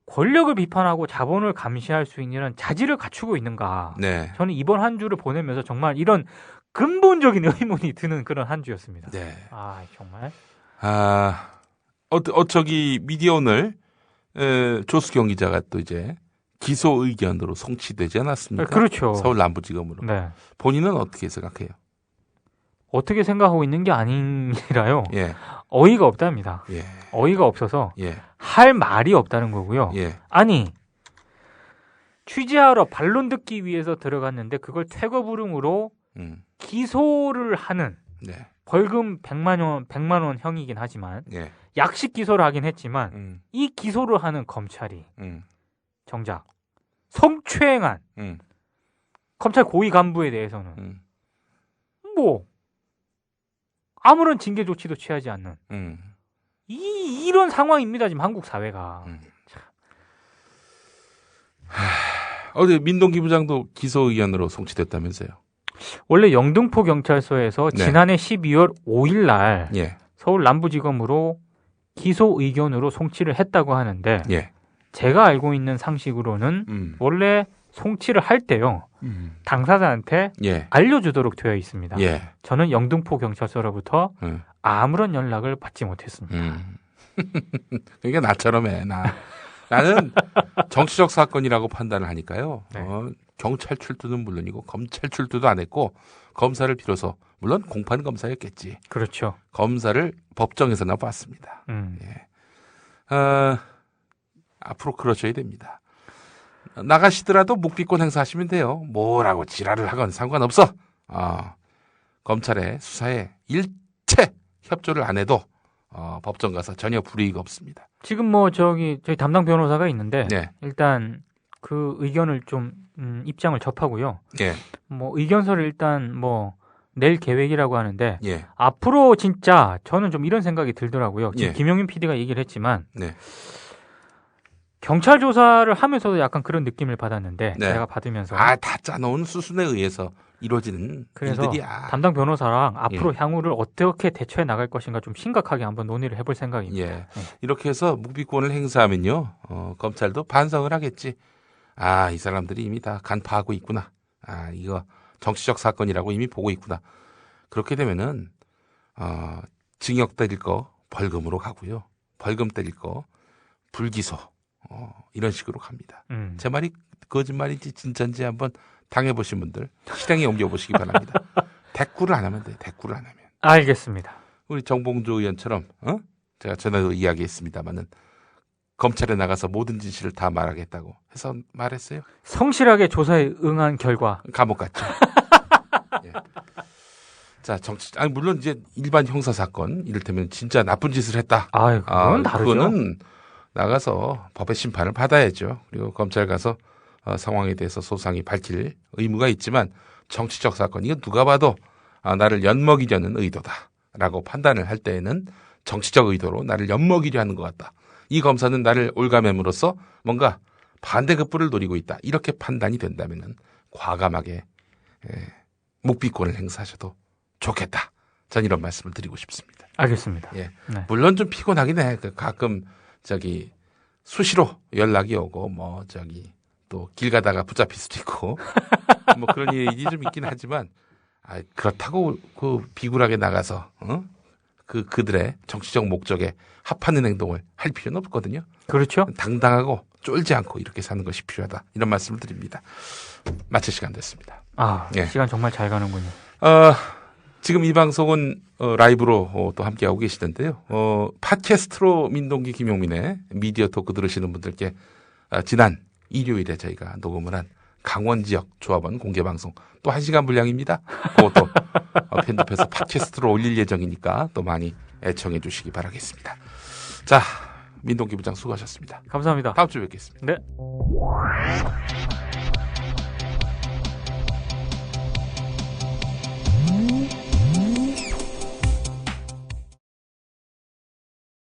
권력을 비판하고 자본을 감시할 수 있는 자질을 갖추고 있는가. 네. 저는 이번 한 주를 보내면서 정말 이런 근본적인 의문이 드는 그런 한 주였습니다. 네. 아 정말. 저기 미디어 오늘 조수경 기자가 또 이제 기소 의견으로 송치되지 않았습니까? 그렇죠. 서울 남부지검으로. 네. 본인은 어떻게 생각해요? 어떻게 생각하고 있는 게 아니라요. 예. 어이가 없답니다. 예. 어이가 없어서 예. 할 말이 없다는 거고요. 예. 아니 취재하러 반론 듣기 위해서 들어갔는데 그걸 퇴거불응으로 기소를 하는 네. 벌금 100만 원 형이긴 하지만 예. 약식 기소를 하긴 했지만 이 기소를 하는 검찰이 정작 성추행한 검찰 고위 간부에 대해서는 뭐 아무런 징계 조치도 취하지 않는 이런 상황입니다. 지금 한국 사회가. 어제 민동기 부장도 기소 의견으로 송치됐다면서요? 원래 영등포 경찰서에서 네. 지난해 12월 5일 날 예. 서울 남부지검으로 기소 의견으로 송치를 했다고 하는데 예. 제가 알고 있는 상식으로는 원래 송치를 할 때요. 당사자한테 예. 알려주도록 되어 있습니다. 예. 저는 영등포 경찰서로부터 아무런 연락을 받지 못했습니다. 그러니까 나처럼 해. 나 나는 정치적 사건이라고 판단을 하니까요. 네. 경찰 출두는 물론이고 검찰 출두도 안 했고 검사를 빌어서 물론 공판 검사였겠지. 그렇죠. 검사를 법정에서나 봤습니다. 예. 앞으로 그러셔야 됩니다. 나가시더라도 묵비권 행사하시면 돼요. 뭐라고 지랄을 하건 상관없어. 검찰의 수사에 일체 협조를 안 해도 법정 가서 전혀 불이익 없습니다. 지금 뭐 저희 담당 변호사가 있는데 네. 일단 그 의견을 좀 입장을 접하고요. 예. 뭐 의견서를 일단 뭐 낼 계획이라고 하는데 예. 앞으로 진짜 저는 좀 이런 생각이 들더라고요. 지금 예. 김용민 PD가 얘기를 했지만 네. 경찰 조사를 하면서도 약간 그런 느낌을 받았는데 네. 제가 받으면서 다 짜놓은 수순에 의해서 이루어지는 그래서 일들이야. 담당 변호사랑 앞으로 예. 향후를 어떻게 대처해 나갈 것인가 좀 심각하게 한번 논의를 해볼 생각입니다. 예. 이렇게 해서 묵비권을 행사하면요, 검찰도 반성을 하겠지. 이 사람들이 이미 다 간파하고 있구나. 이거 정치적 사건이라고 이미 보고 있구나. 그렇게 되면은, 징역 때릴 거 벌금으로 가고요. 벌금 때릴 거 불기소. 이런 식으로 갑니다. 제 말이 거짓말인지 진짜인지 한번 당해보신 분들 실행에 옮겨보시기 바랍니다. 대꾸를 안 하면 돼요. 대꾸를 안 하면. 알겠습니다. 우리 정봉주 의원처럼 제가 전에도 이야기했습니다마는 검찰에 나가서 모든 진실을 다 말하겠다고 해서 말했어요. 성실하게 조사에 응한 결과 감옥 갔죠. 예. 자, 물론 이제 일반 형사 사건 이를테면 진짜 나쁜 짓을 했다. 그건 다르죠. 그거는 나가서 법의 심판을 받아야죠. 그리고 검찰 가서 상황에 대해서 소상히 밝힐 의무가 있지만 정치적 사건 이거 누가 봐도 나를 엿먹이려는 의도다라고 판단을 할 때에는 정치적 의도로 나를 엿먹이려 하는 것 같다. 이 검사는 나를 올가매므로써 뭔가 반대급부를 노리고 있다. 이렇게 판단이 된다면은 과감하게 묵비권을 행사하셔도 좋겠다. 전 이런 말씀을 드리고 싶습니다. 알겠습니다. 예. 네. 물론 좀 피곤하긴 해. 가끔 수시로 연락이 오고 또 길 가다가 붙잡힐 수도 있고 뭐 그런 일이 좀 있긴 하지만 그렇다고 그 비굴하게 나가서 그들의 정치적 목적에 합하는 행동을 할 필요는 없거든요. 그렇죠. 당당하고 쫄지 않고 이렇게 사는 것이 필요하다. 이런 말씀을 드립니다. 마칠 시간 됐습니다. 예. 시간 정말 잘 가는군요. 지금 이 방송은 라이브로 또 함께하고 계시는데요. 팟캐스트로 민동기 김용민의 미디어 토크 들으시는 분들께 지난 일요일에 저희가 녹음을 한 강원 지역 조합원 공개 방송 또 1시간 분량입니다. 그것도 편집해서 팟캐스트로 올릴 예정이니까 또 많이 애청해 주시기 바라겠습니다. 자, 민동기 부장 수고하셨습니다. 감사합니다. 다음 주에 뵙겠습니다. 네.